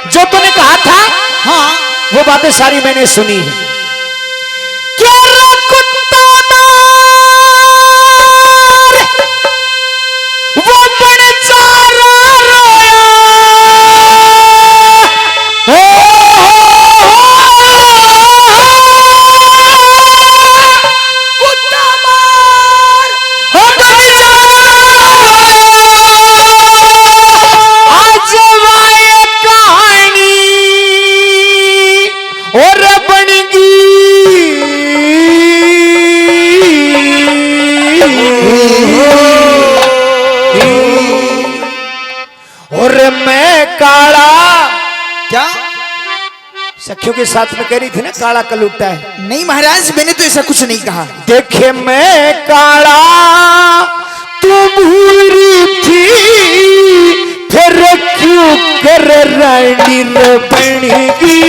जो तूने कहा था हाँ वो बातें सारी मैंने सुनी है। क्या रे कुत्ता मार, वो बेचारा रोया, कुत्ता मार, वो बेचारा आज वाए कहानी और बनेगी। और मैं काला क्या? सखियों के साथ में कह रही थी ना काला कलूटा है। नहीं महाराज, मैंने तो ऐसा कुछ नहीं कहा। देखे मैं काला तू भूरी थी, फिर क्यों कर रानी बनेगी।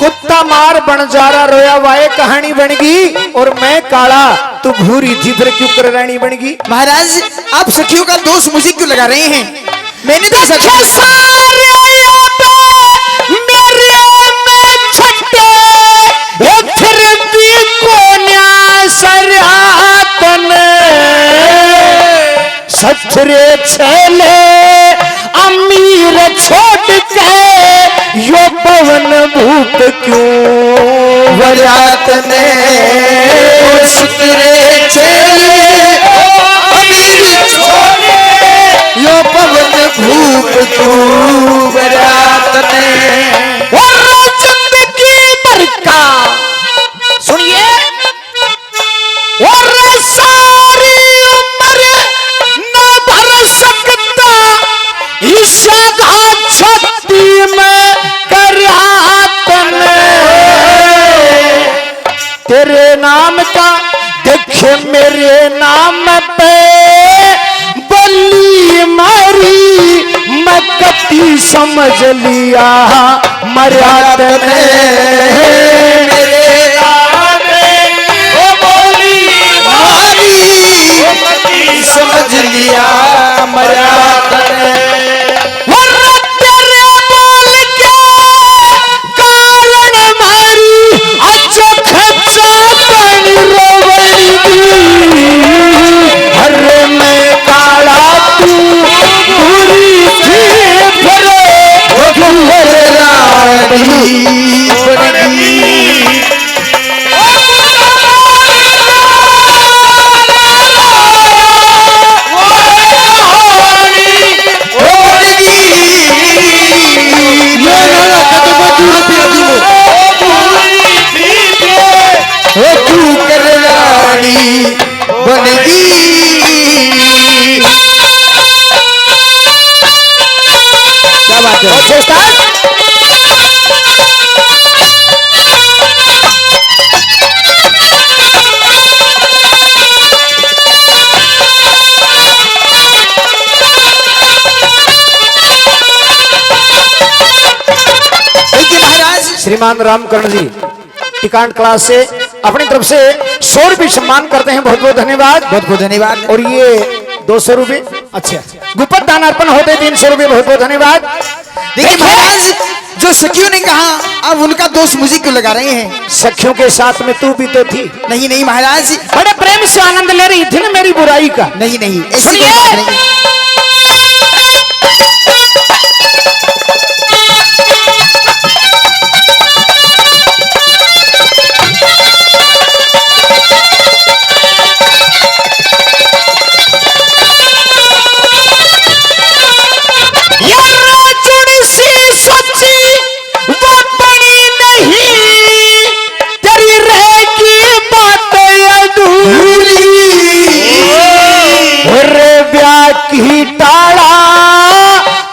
कुत्ता मार बनजारा रोया वाए कहानी बनेगी। और मैं काला तू भूरी थी, फिर क्यों कर रानी बनेगी। महाराज आप सखियों का दोष मुझे क्यों लगा रहे हैं? मैंने तो ऐसा मेरे में छट्टे फिर भी कोन्या सरातन सचरे छले अमीर छोड़ के यो पवन भूत क्यों वरात ने सचरे छले अमीर छोड़ यो पवन भूत क्यों वरात ने। और जिंदगी भर का सुनिए, और सारी उम्र न भर सकता ईशा छत्ती में करातन तेरे नाम का देखे मेरे नाम पे बल्ली मारी मैं कति समझ लिया मर्याद ने। मेरे नाम पे वो बोली मारी कति समझ लिया मर्याद ने। तेरे बोल के कारण मारी अच्छो खच्चा पानी रोवेगी। अरे मैं काला तू पूरी थी, फिर रानी बनेगी। क्या बात है? श्रीमान रामकर्ण जी टिकाण क्लास से अपनी तरफ से 100 रुपये सम्मान करते हैं। बहुत बहुत धन्यवाद, बहुत बहुत धन्यवाद। और ये 200 रुपये अच्छा गुप्त दान अर्पण होते 300 रुपये। बहुत बहुत धन्यवाद। देखिए महाराज, जो सखियों ने कहा अब उनका दोष मुझे क्यों लगा रहे हैं? सखियों के साथ में तू भी तो थी। नहीं नहीं महाराज, बड़े प्रेम से आनंद ले रही थी ना मेरी बुराई का। नहीं नहीं ऐसी सुनिए। कोई बात नहीं। की टाड़ा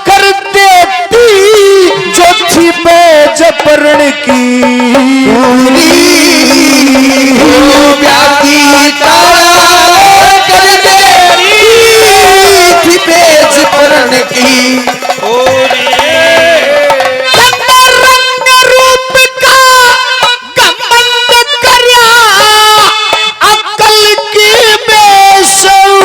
कर देती जो थी बेजबरन की बेजबरन की रंग रूप का गमंड करया अकल की बेसूरी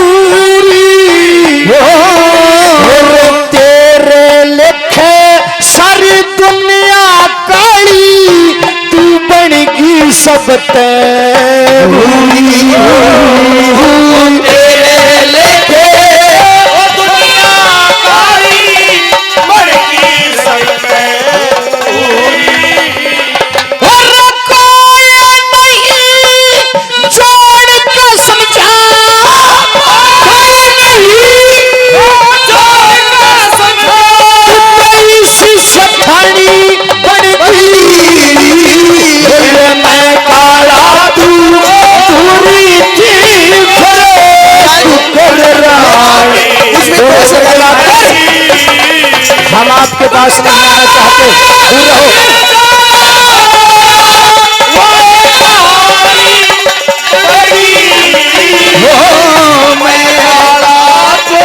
तेरे लिखे सारी दुनिया काली तू बनेगी सब तेरे लिखे दुनिया काली बनेगी सब जोड़ के समझा सठानी मैं काला तू पूरी हम आपके पास नहीं आना चाहते, दूर रहो। मैं काला तो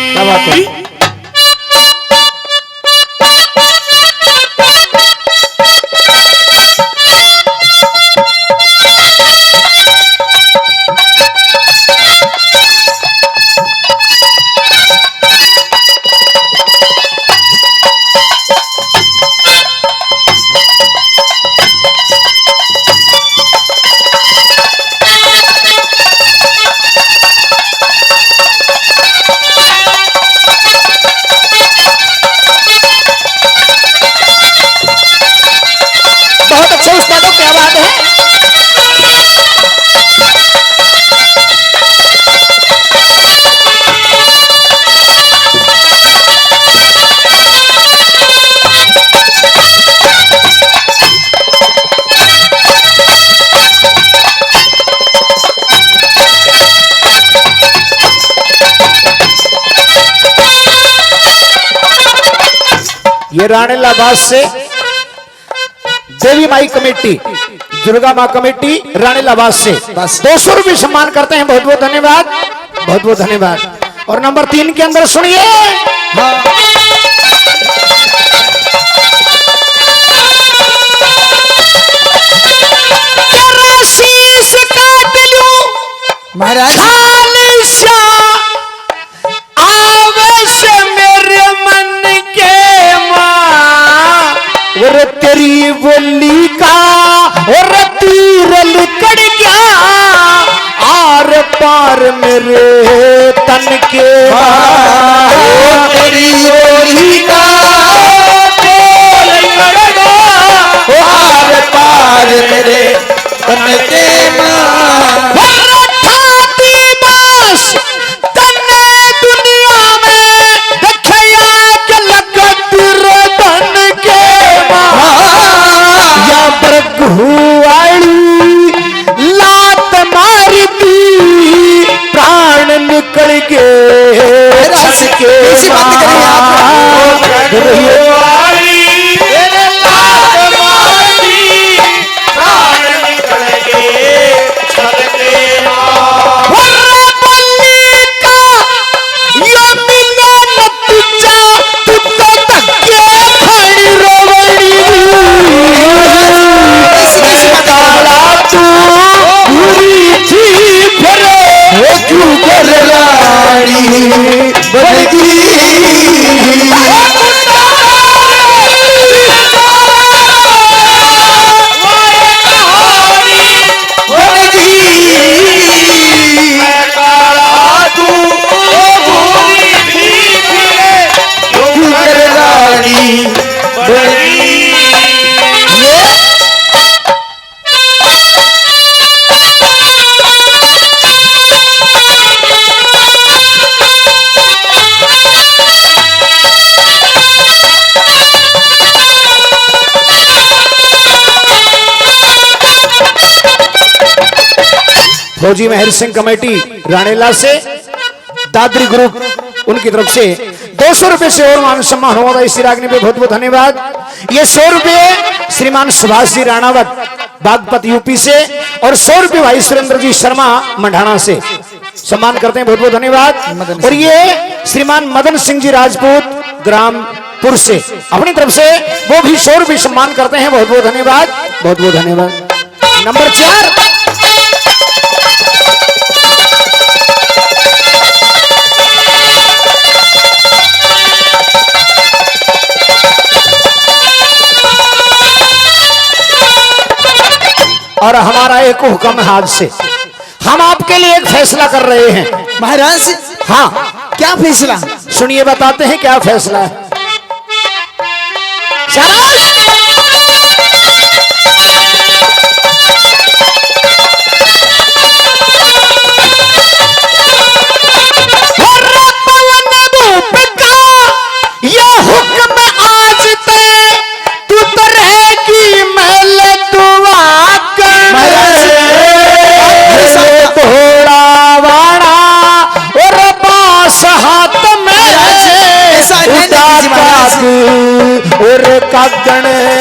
क्या बात है? बहुत अच्छा उस्तादों, क्या बात है। ये रानी लाबाद से देवी माई कमेटी, दुर्गा माँ कमेटी रानी लाबाद से बस 200 रुपये सम्मान करते हैं। बहुत बहुत धन्यवाद, बहुत बहुत धन्यवाद। और नंबर 3 के अंदर सुनिए। महाराज और तेरी बोली का और तीर लिकड़ गया आर पार मेरे तन के। तेरी बोली का आर पार मेरे तन के लात मारी दी प्राण निकल गए छलके काला तू पूरी थी फिर फौजी मेहर सिंह कमेटी राणेला से दादरी ग्रुप उनकी तरफ से 200 रुपए से और मान सम्मान होगा इस रागनी पे बहुत बहुत धन्यवाद। ये 100 रुपए श्रीमान सुभाष जी राणावत बागपत यूपी से और 100 रुपए भाई सुरेंद्र जी शर्मा मंडाना से सम्मान करते हैं, बहुत बहुत धन्यवाद। और ये श्रीमान मदन सिंह जी राजपूत ग्रामपुर से अपनी तरफ से वो भी 100 रुपए सम्मान करते हैं, बहुत बहुत धन्यवाद, बहुत बहुत धन्यवाद। नंबर 4 और हमारा एक हुक्म है, आज से हम आपके लिए एक फैसला कर रहे हैं। महाराज हाँ, क्या फैसला? सुनिए बताते हैं क्या फैसला है। चला